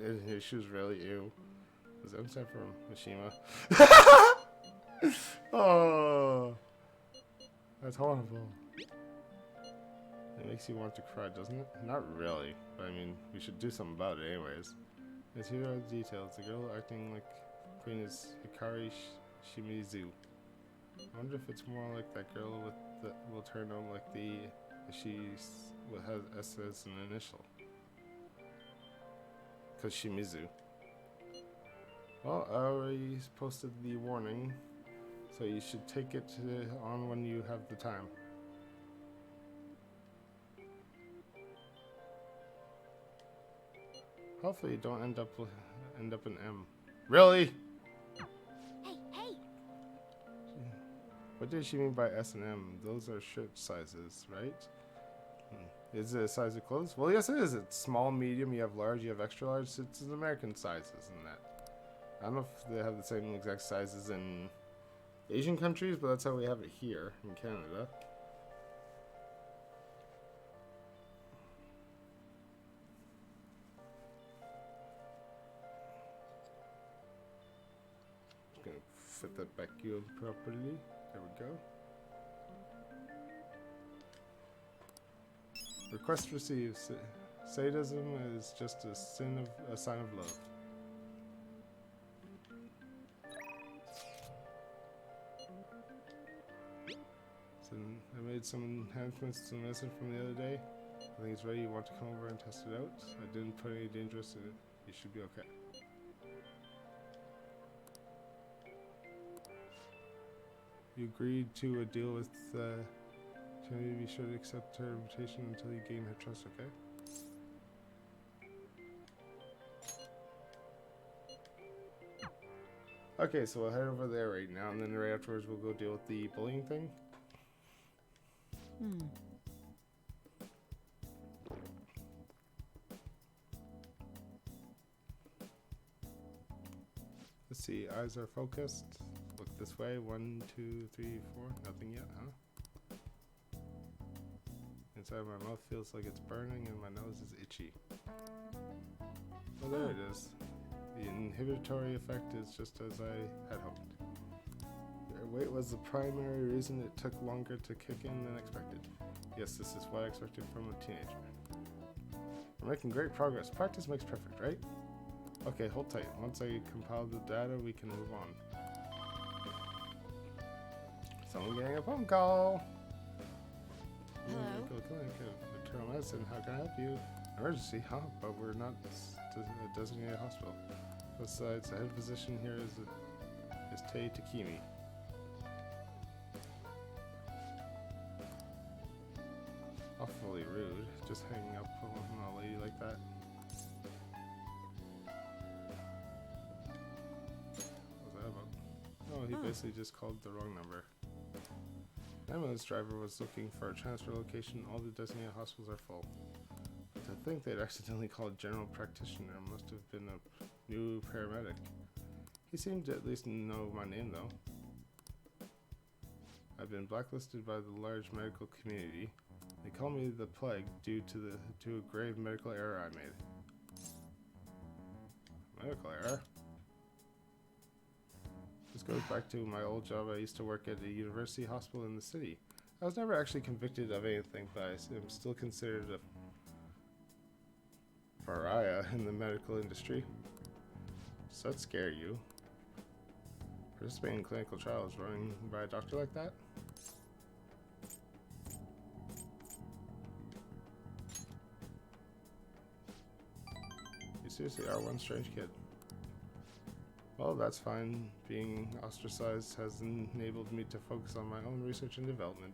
she was really ew. Was M stand for Mishima? Oh, that's horrible. It makes you want to cry, doesn't it? Not really, but I mean, we should do something about it anyways. And here are the details. The girl acting like queen is Hikari Shimizu. I wonder if it's more like that girl with the will turn on like the has S as an initial. Cause Shimizu. Well, I already posted the warning, so you should take it on when you have the time. Hopefully, you don't end up in M. Really? Hey! What did she mean by S and M? Those are shirt sizes, right? Is it a size of clothes? Well, yes, it is. It's small, medium. You have large. You have extra large. It's an American sizes in that. I don't know if they have the same exact sizes in Asian countries, but that's how we have it here in Canada. Just gonna fit that back here properly. There we go. Request received. Sadism is just a sign of love. So I made some enhancements to the message from the other day. I think it's ready. You want to come over and test it out? I didn't put any dangerous in it. You should be okay. You agreed to a deal with Trinity. Be sure to accept her invitation until you gain her trust, okay? Okay, so we'll head over there right now, and then right afterwards we'll go deal with the bullying thing. Let's see, eyes are focused. Look this way. 1, 2, 3, 4. Nothing yet, huh? Inside my mouth feels like it's burning and my nose is itchy. Oh, there it is. The inhibitory effect is just as I had hoped. Their weight was the primary reason it took longer to kick in than expected. Yes, this is what I expected from a teenager. We're making great progress. Practice makes perfect, right? Okay, hold tight. Once I compile the data, we can move on. Someone getting a phone call. Hello? Medical clinic of internal medicine. How can I help you? Emergency, huh? But we're not a designated hospital. Besides, the head physician here is Tei Takimi. Awfully rude, just hanging up on a lady like that. What was that about? Oh, he basically just called the wrong number. The ambulance driver was looking for a transfer location. All the designated hospitals are full. But to think they'd accidentally called general practitioner must have been a new paramedic. He seemed to at least know my name, though. I've been blacklisted by the large medical community. They call me the plague due to a grave medical error I made. Medical error? This goes back to my old job. I used to work at a university hospital in the city. I was never actually convicted of anything, but I am still considered a pariah in the medical industry. Does that scare you? Participating in clinical trials running by a doctor like that? You seriously are one strange kid. Well, that's fine. Being ostracized has enabled me to focus on my own research and development.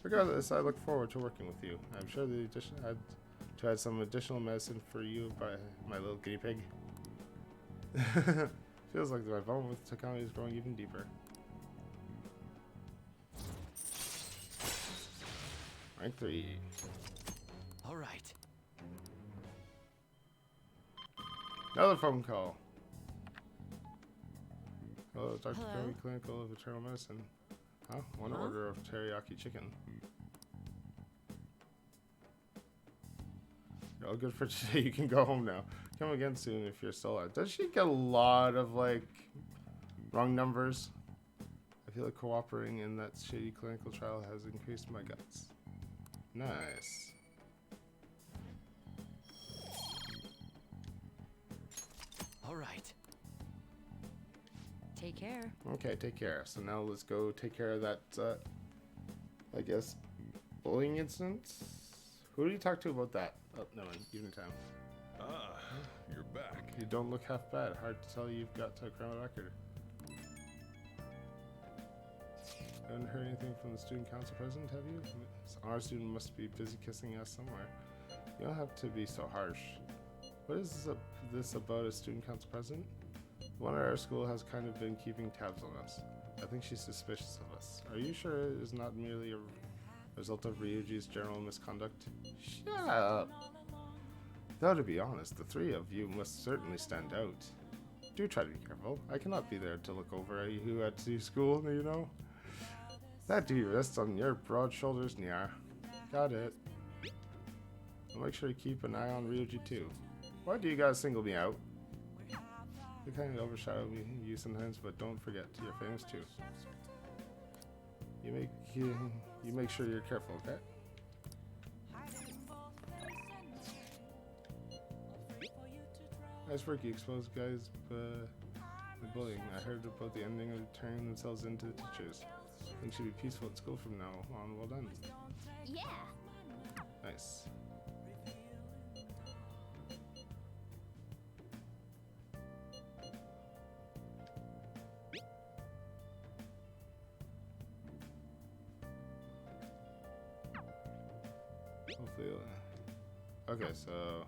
Regardless, I look forward to working with you. I'm sure the addition had to add some additional medicine for you by my little guinea pig. Feels like my bond with Takami is growing even deeper. Rank 3. All right. Another phone call. Hello, Dr. Hello? Kirby, Clinical of Internal Medicine. Huh? One order of teriyaki chicken. You're all good for today. You can go home now. Come again soon if you're still alive. Does she get a lot of, like, wrong numbers? I feel like cooperating in that shady clinical trial has increased my guts. Nice. All right. Take care. Okay, take care. So now let's go take care of that, I guess, bullying incident. Who did you talk to about that? Oh, no, even town. Ah, you're back. You don't look half bad. Hard to tell you've got a criminal record. Haven't heard anything from the student council president, have you? Our student must be busy kissing ass somewhere. You don't have to be so harsh. What is this about a student council president? One at our school has kind of been keeping tabs on us. I think she's suspicious of us. Are you sure it is not merely a result of Ryuji's general misconduct? Shut up! Though to be honest, the three of you must certainly stand out. Do try to be careful. I cannot be there to look over at you at the school, you know? That duty rests on your broad shoulders, Nya. Got it. I'll make sure to keep an eye on Ryuji too. Why do you guys single me out? They kind of overshadow you sometimes, but don't forget, you're famous too. You make sure you're careful, okay? Nice work, you exposed guys the bullying. I heard about the ending of turning themselves into the teachers. Things should be peaceful at school from now on. Well done. Yeah. Nice. Hopefully, okay, so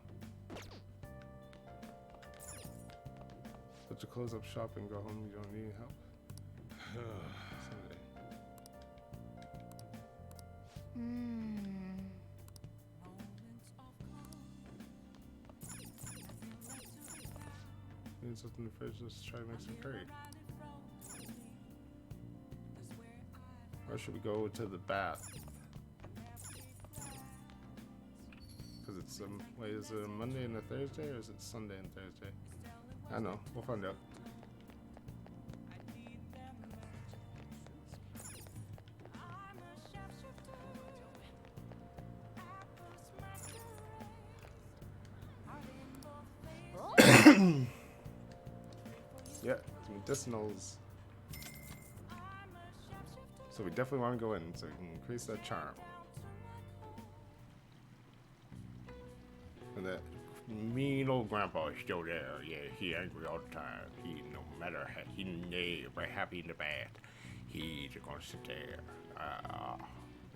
to close up shop and go home. You don't need help. Sunday. Need something in the fridge. Let's try to make some curry. Or should we go to the bath? Because it's wait, is it a Monday and a Thursday, or is it Sunday and Thursday? I don't know. We'll find out. Yeah, medicinals. So we definitely want to go in so we can increase that charm. And that mean old grandpa is still there. Yeah, he angry all the time. He no matter how he never happy in the bath. He's gonna sit there.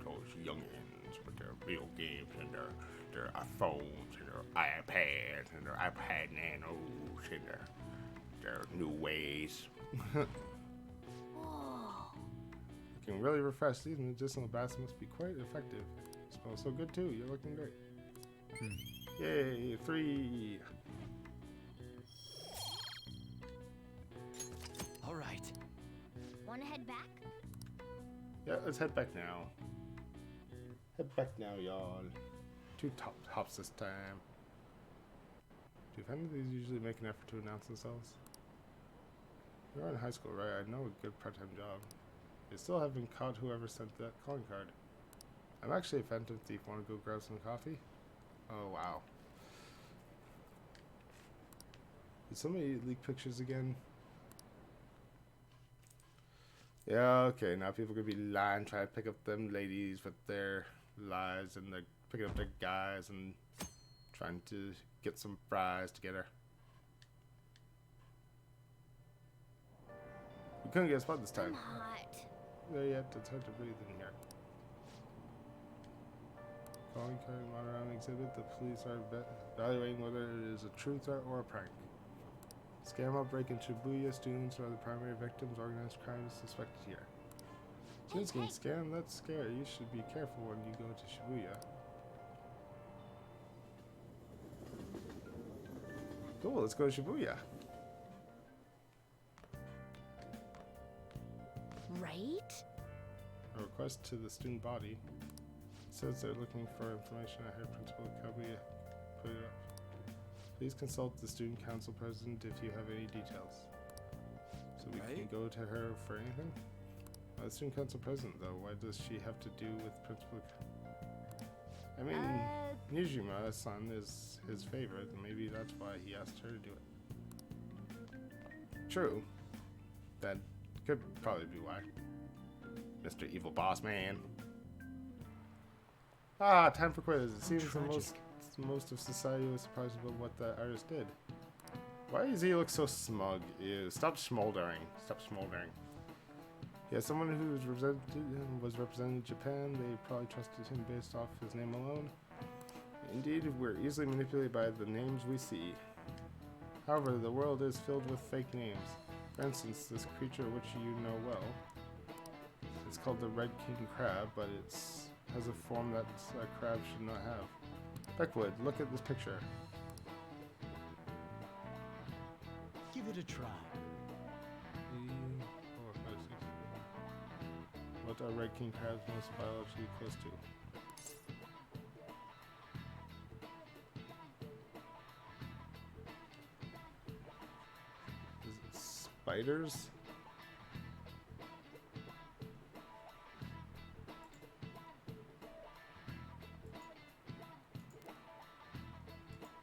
Those youngins with their video games and their iPhones and their iPads and their iPad Nanos and their new ways. Can really refresh. These medicinal baths must be quite effective. Smells so good too. You're looking great. Yay, 3. All right. Wanna head back? Yeah, let's head back now. Head back now, y'all. 2 top hops this time. Do any of these usually make an effort to announce themselves? You're in high school, right? I know a good part-time job. They still haven't caught whoever sent that calling card. I'm actually a phantom thief. Want to go grab some coffee? Oh, wow. Did somebody leak pictures again? Yeah, okay. Now people are going to be lying, trying to pick up them ladies with their lies, and they're picking up their guys and trying to get some fries together. We couldn't get a spot this time. I'm hot. There yet, it's hard to breathe in here. Calling card Monterey exhibit. The police are evaluating whether it is a true threat or a prank. Scam outbreak in Shibuya. Students are the primary victims. Organized crime is suspected here. Students getting scammed? That's scary. You should be careful when you go to Shibuya. Cool, let's go to Shibuya. Right? A request to the student body. It says they're looking for information. I heard Principal Kabuya put it up. Please consult the student council president if you have any details. So we can go to her for anything? The student council president, though, what does she have to do with Principal? I mean, Nijima's son is his favorite, and maybe that's why he asked her to do it. True. That could probably be why. Mr. Evil Boss Man. Ah, time for quiz. It seems most of society was surprised about what that artist did. Why does he look so smug? Ew, stop smoldering. Stop smoldering. Yeah, someone who was representing Japan, they probably trusted him based off his name alone. Indeed, we're easily manipulated by the names we see. However, the world is filled with fake names. For instance, this creature which you know well. It's called the Red King Crab, but it has a form that a crab should not have. Beckwood, look at this picture. Give it a try. What are Red King crabs most biologically close to? Is it spiders?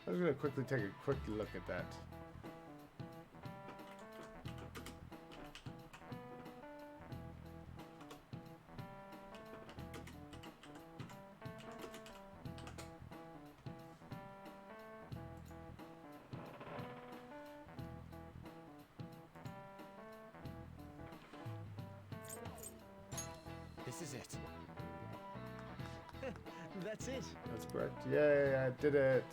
I'm just going to quickly take a quick look at that. This is it. That's it. That's correct. Yay, I did it.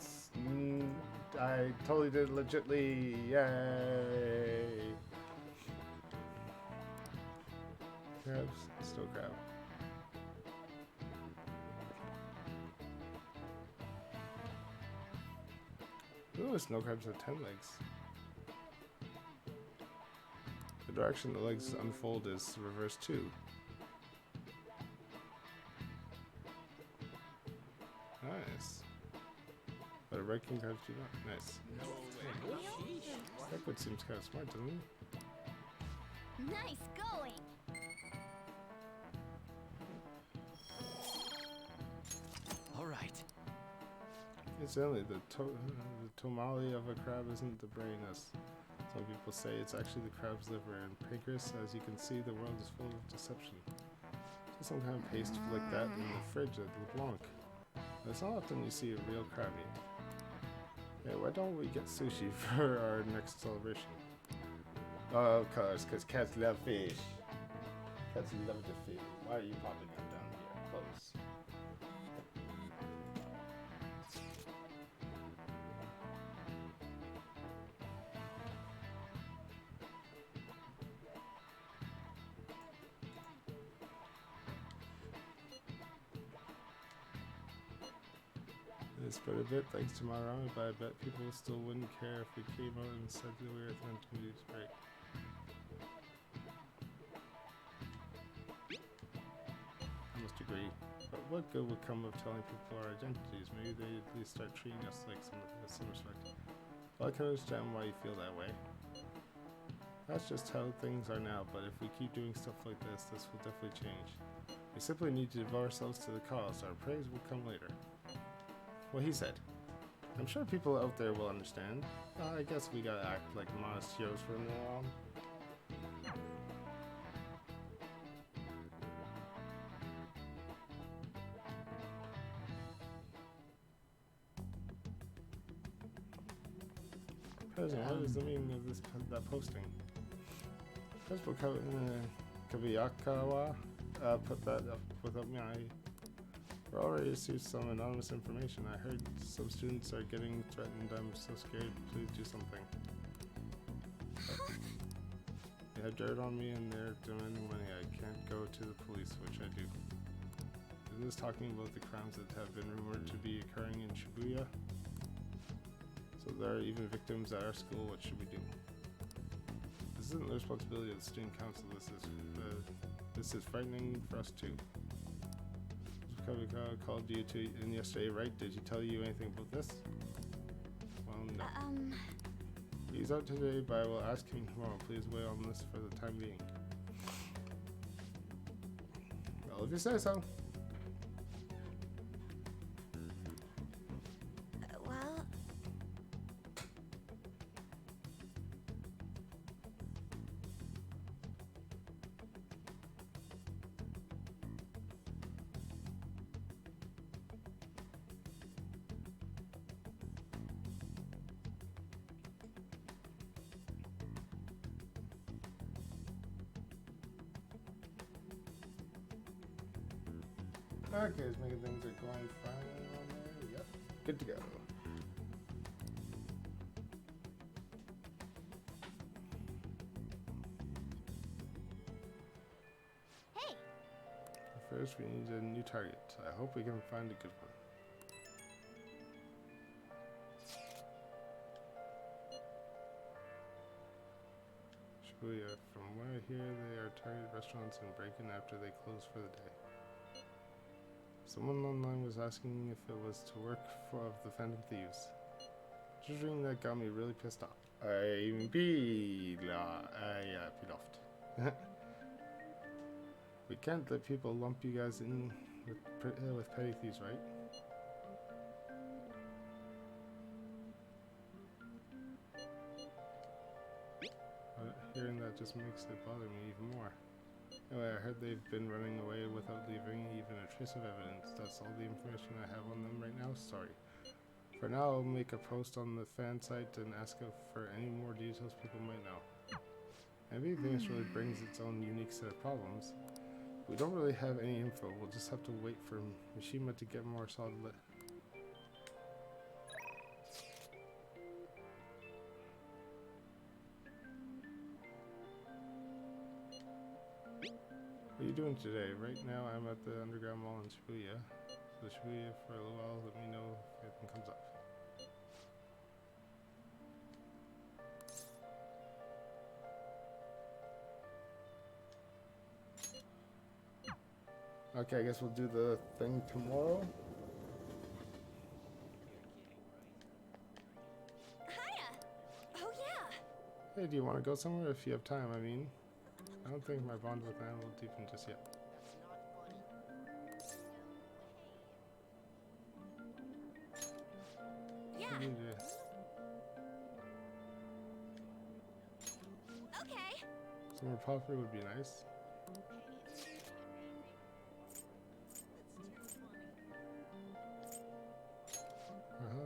I totally did it legitly. Yay! Crabs, snow crab. Ooh, snow crabs have 10 legs. The direction the legs unfold is reverse 2. Nice. But a red king crabs do not. Nice. That seems kind of smart, doesn't he? Nice going. All right. Incidentally, the tomali of a crab isn't the brain, as some people say. It's actually the crab's liver and pancreas. As you can see, the world is full of deception. So some kind of paste like that in the fridge at LeBlanc. It's not often you see a real crab eat. Hey, why don't we get sushi for our next celebration? Oh, of course, because cats love fish. Cats love the fish. Why are you popping up down here? Close. It's been a bit thanks to my ramen, but I bet people still wouldn't care if we came out and said that we were meant to be right. I must agree. But what good would come of telling people our identities? Maybe they at least start treating us like some respect. Well, I can understand why you feel that way. That's just how things are now, but if we keep doing stuff like this will definitely change. We simply need to devote ourselves to the cause. Our praise will come later. What he said. I'm sure people out there will understand. I guess we gotta act like modest heroes from now on. President, what is the meaning of that posting? Principal Kabiyakawa put that up without me. We already received some anonymous information. I heard some students are getting threatened. I'm so scared. Please do something. They have dirt on me and they're demanding money. I can't go to the police, which I do. Isn't this talking about the crimes that have been rumored to be occurring in Shibuya? So there are even victims at our school. What should we do? This isn't the responsibility of the student council. This is frightening for us too. Called you in yesterday, right? Did he tell you anything about this? Well, no. He's out today, but I will ask him tomorrow. Please wait on this for the time being. Well, if you say so. Well... Okay, it's making things are going fine on there. Yep, good to go. Hey! First, we need a new target. I hope we can find a good one. Shibuya. From what I hear, they are targeted restaurants and break-in after they close for the day. Someone online was asking if it was to work for the Phantom Thieves. Just reading that got me really pissed off. I'm peed off. We can't let people lump you guys in with petty thieves, right? Hearing that just makes it bother me even more. Anyway, I heard they've been running away without leaving even a trace of evidence. That's all the information I have on them right now. Sorry. For now, I'll make a post on the fan site and ask for any more details people might know. Everything really brings its own unique set of problems. We don't really have any info. We'll just have to wait for Mishima to get more solid What are you doing today? Right now I'm at the underground mall in Shibuya. So Shibuya for a little while, let me know if anything comes up. Okay, I guess we'll do the thing tomorrow. Hiya! Oh yeah! Hey, do you want to go somewhere if you have time? I mean, I don't think my bond with Anne will deepen just yet. Yeah. Okay. Somewhere popular would be nice.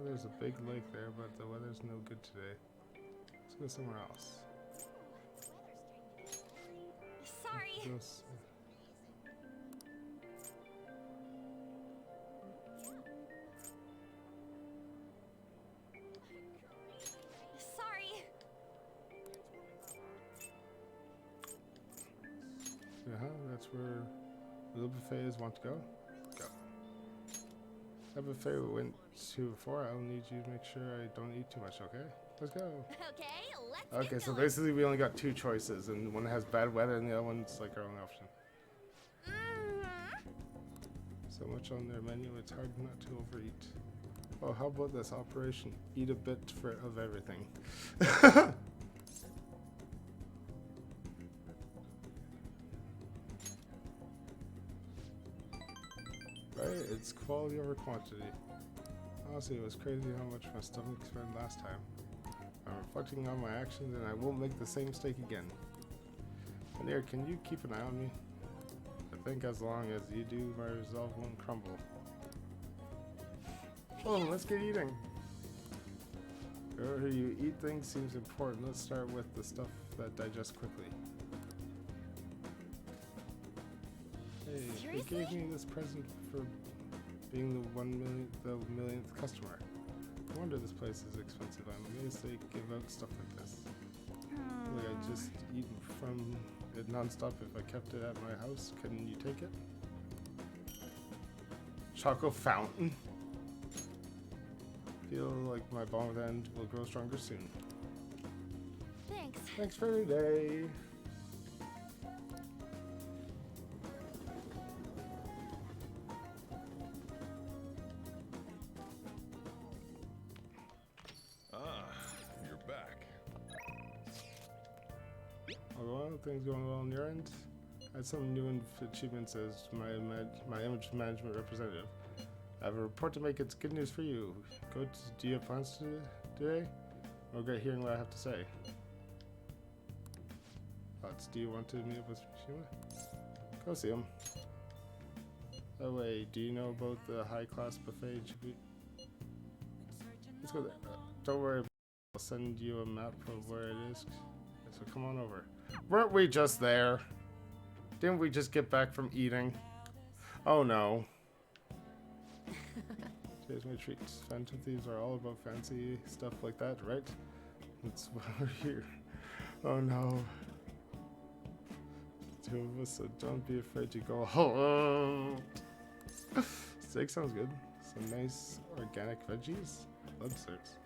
There's a big lake there, but the weather's no good today. Let's go somewhere else. Sorry. Sorry. That's where the buffets want to go. Go. That buffet we went to before, I'll need you to make sure I don't eat too much, okay? Let's go. Okay, let's Okay, so basically we only got two choices, and one has bad weather and the other one's like our only option. So much on their menu, it's hard not to overeat. Oh, how about this operation? Eat a bit of everything. Right, it's quality over quantity. Honestly, it was crazy how much my stomach spent last time. I'm reflecting on my actions and I won't make the same mistake again. Manir, can you keep an eye on me? I think as long as you do, my resolve won't crumble. Oh, let's get eating. Wherever you eat things seems important. Let's start with the stuff that digests quickly. Hey, they gave me this present for being the millionth customer. No wonder this place is expensive. I'm amazed they give out stuff like this. Like I just eat from it non-stop if I kept it at my house. Can you take it? Choco fountain. Feel like my bond with End will grow stronger soon. Thanks. Thanks for the day. Things going well on your end? I had some new achievements as my image management representative. I have a report to make. It's good news for you. Do you have plans today? I'll get hearing what I have to say. Thoughts? Do you want to meet up with Shima? Go see him. Oh wait, do you know about the high-class buffet? Let's go there. Don't worry, I'll send you a map of where it is. So come on over. Weren't we just there? Didn't we just get back from eating? Oh no. Today's my treat. Phantom thieves are all about fancy stuff like that, right? That's why we're here. Oh no. Two of us, so don't be afraid to go. Oh. Steak sounds good. Some nice organic veggies. Love steaks.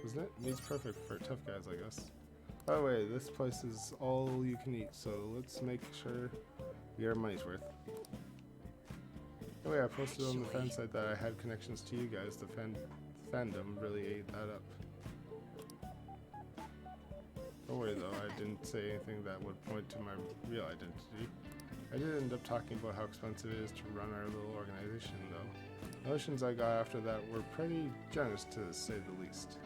Isn't it? Meat's perfect for tough guys like us. By the way, this place is all you can eat, so let's make sure we get our money's worth. Oh yeah, I posted on the fan site that I had connections to you guys. The fandom really ate that up. Don't worry though, I didn't say anything that would point to my real identity. I did end up talking about how expensive it is to run our little organization though. The notions I got after that were pretty generous to say the least.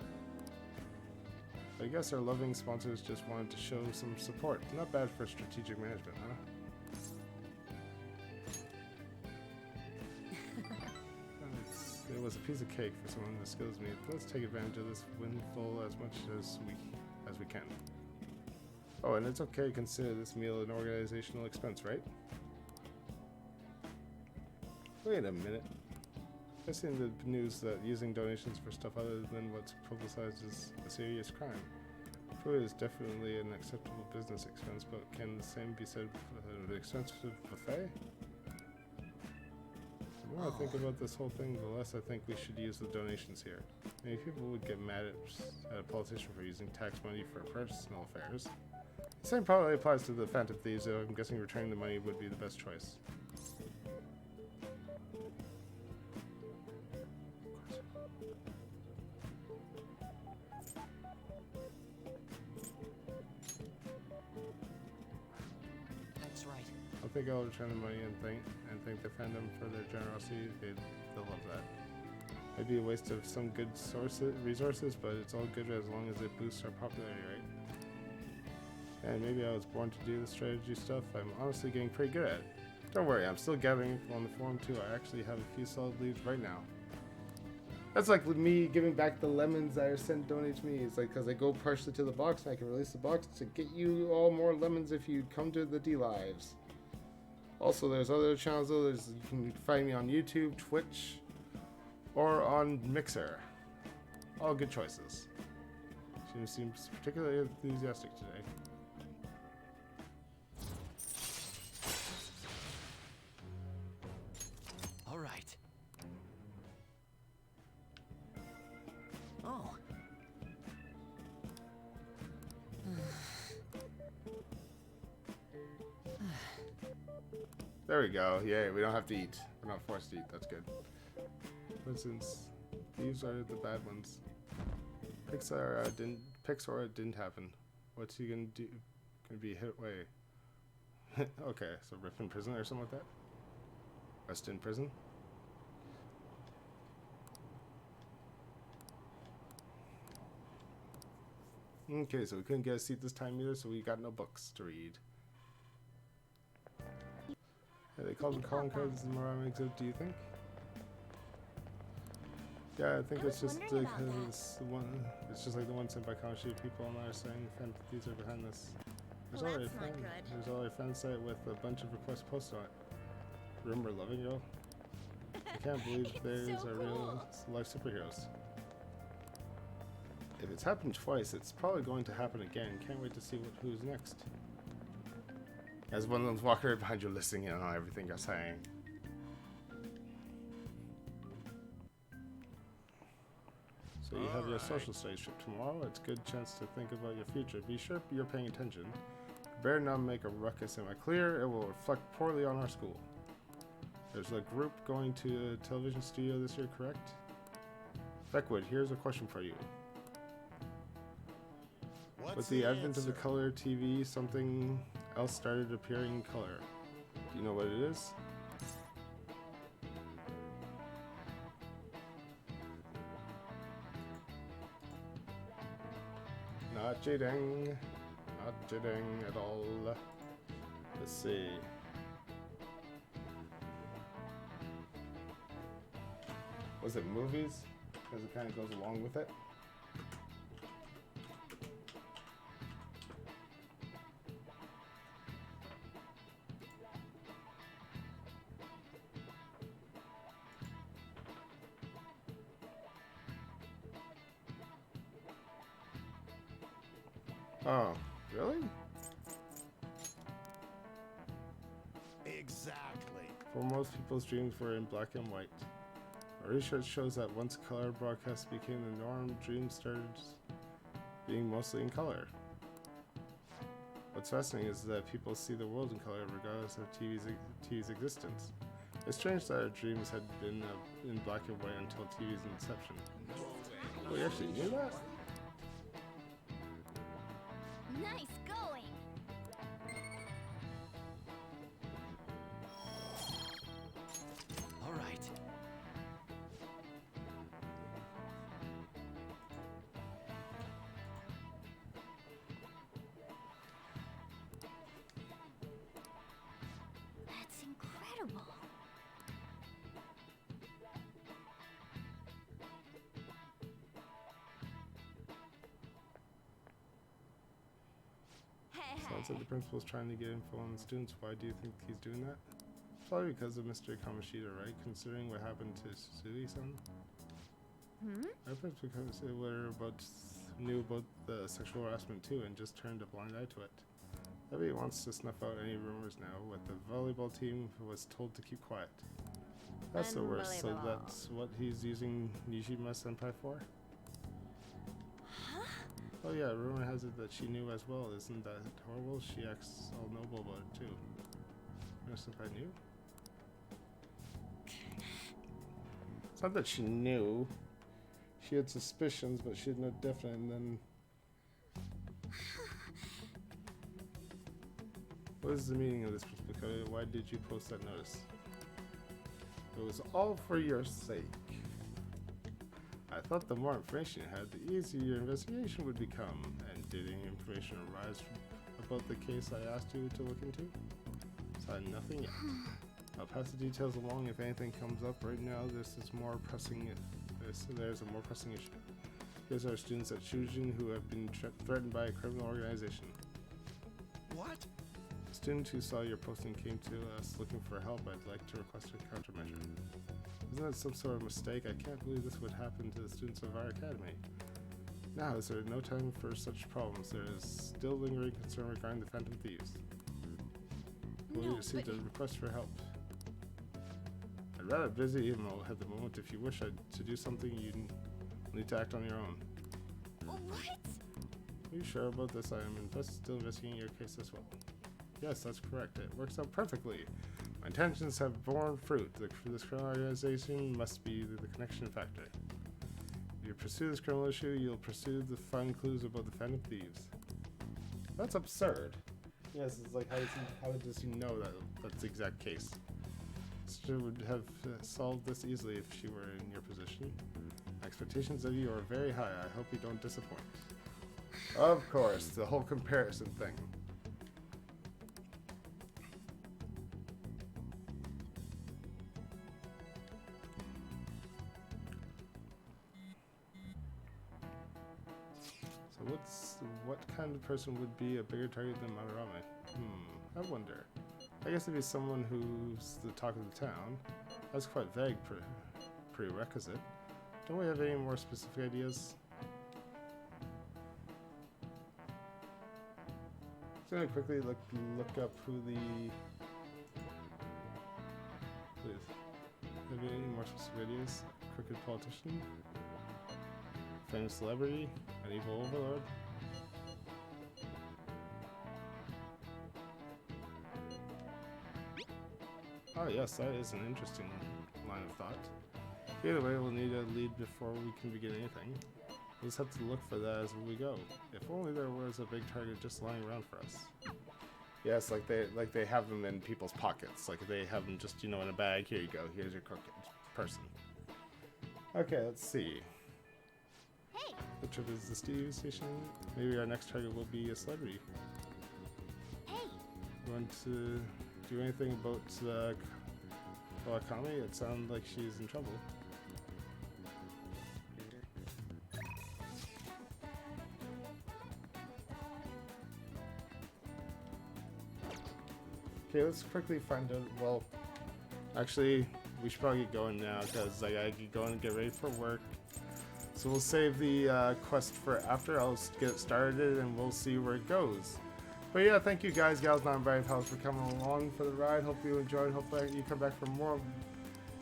I guess our loving sponsors just wanted to show some support. Not bad for strategic management, huh? It was a piece of cake for someone as skilled as me. Let's take advantage of this windfall as much as we can. Oh, and it's okay to consider this meal an organizational expense, right? Wait a minute. I've seen the news that using donations for stuff other than what's publicized is a serious crime. Food is definitely an acceptable business expense, but can the same be said for an expensive buffet? The more I think about this whole thing, the less I think we should use the donations here. Many people would get mad at a politician for using tax money for personal affairs. The same probably applies to the Phantom Thieves, though I'm guessing returning the money would be the best choice. That's right. I think I'll return the money and thank the fandom for their generosity. They'll love that. Might be a waste of some good resources, but it's all good as long as it boosts our popularity, right? And maybe I was born to do the strategy stuff. I'm honestly getting pretty good at it. Don't worry, I'm still gathering info on the forum too. I actually have a few solid leads right now. That's like me giving back the lemons that are sent donated to me. It's like because I go partially to the box and I can release the box to get you all more lemons if you come to the D-Lives. Also, there's other channels though. You can find me on YouTube, Twitch, or on Mixer. All good choices. She seems particularly enthusiastic today. All right. Oh. There we go. Yay, we don't have to eat. We're not forced to eat. That's good. For instance, these are the bad ones. Pixar didn't happen. What's he gonna do? Gonna be hit away. Okay, so Rip in prison or something like that? Rest in prison? Okay, so we couldn't get a seat this time either, so we got no books to read. Yeah, they call them calling cards in the Marama exhibit, do you think? Yeah, I think it's just like it's just like the one sent by Kamashi. People online are saying these are behind this. There's already a fan site with a bunch of requests posted on it. Remember Loving Girl? I can't believe these are real life superheroes. If it's happened twice, it's probably going to happen again. Can't wait to see who's next. As one of them's walking right behind you listening in on everything you're saying. So you have your social studies trip tomorrow. It's a good chance to think about your future. Be sure you're paying attention. Better not make a ruckus. Am I clear? It will reflect poorly on our school. There's a group going to a television studio this year, correct? Beckwood, here's a question for you. With the advent of the color TV, something else started appearing in color. Do you know what it is? Not cheating. Not cheating at all. Let's see. Was it movies? Because it kind of goes along with it. Oh, really? Exactly. For most people's dreams were in black and white. Our research shows that once color broadcasts became the norm, dreams started being mostly in color. What's fascinating is that people see the world in color regardless of TV's existence. It's strange that our dreams had been in black and white until TV's inception. Oh, you actually knew that? Nice going! All right. That's incredible. Sounds like the principal's trying to get info on the students. Why do you think he's doing that? Probably because of Mr. Kamoshida, right? Considering what happened to Sui-san. I perhaps because they knew about the sexual harassment too and just turned a blind eye to it. Maybe he wants to snuff out any rumors now. What the volleyball team was told to keep quiet. That's the worst. So that's what he's using Nijima-senpai for? Oh yeah, rumor has it that she knew as well. Isn't that horrible? She acts all noble about it too. Nijima-senpai knew? It's not that she knew. She had suspicions, but she had no definite, and then... What is the meaning of this, Dakota? Why did you post that notice? It was all for your sake. I thought the more information you had, the easier your investigation would become. And did any information arise about the case I asked you to look into? So nothing yet. I'll pass the details along if anything comes up. Right now, there's a more pressing issue. These are students at Shujin who have been threatened by a criminal organization. What? A student who saw your posting came to us looking for help. I'd like to request a countermeasure. Isn't that some sort of mistake? I can't believe this would happen to the students of our academy. Now is there no time for such problems? There is still lingering concern regarding the Phantom Thieves. We'll receive a request for help. I'd rather busy email at the moment. If you wish to do something, you need to act on your own. What? Are you sure about this? I am still investigating your case as well. Yes, that's correct. It works out perfectly. My intentions have borne fruit. This criminal organization must be the connection factor. If you pursue this criminal issue, you'll pursue the find clues about the Phantom Thieves. That's absurd. Yes, it's like how does he know that that's the exact case? She would have solved this easily if she were in your position. Expectations of you are very high. I hope you don't disappoint. Of course, the whole comparison thing. So what kind of person would be a bigger target than Madarame? I wonder. I guess it'd be someone who's the talk of the town. That's quite vague prerequisite. Don't we have any more specific ideas? Just gonna quickly look up who the... Please. Have you any more specific ideas? Crooked politician? Famous celebrity? An evil overlord? Oh yes, that is an interesting line of thought. Either way, we'll need a lead before we can begin anything. We'll just have to look for that as we go. If only there was a big target just lying around for us. Yes, like they have them in people's pockets. Like they have them just, in a bag. Here you go. Here's your crooked person. Okay, let's see. Hey. The trip is the Steve station. Maybe our next target will be a celebrity. Hey. You want to do anything about Kawakami? It sounds like she's in trouble. Okay, let's quickly find out. Well, actually, we should probably get going now because I gotta get going and get ready for work. So we'll save the quest for after. I'll get it started and we'll see where it goes. But yeah, thank you guys, gals, non-brave pals for coming along for the ride. Hope you enjoyed. Hope you come back for more.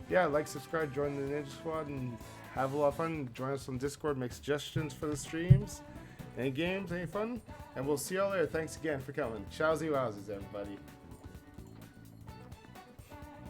Yeah, like, subscribe, join the Ninja Squad, and have a lot of fun. Join us on Discord, make suggestions for the streams. Any games, any fun? And we'll see y'all later. Thanks again for coming. Chowsy wowsies, everybody.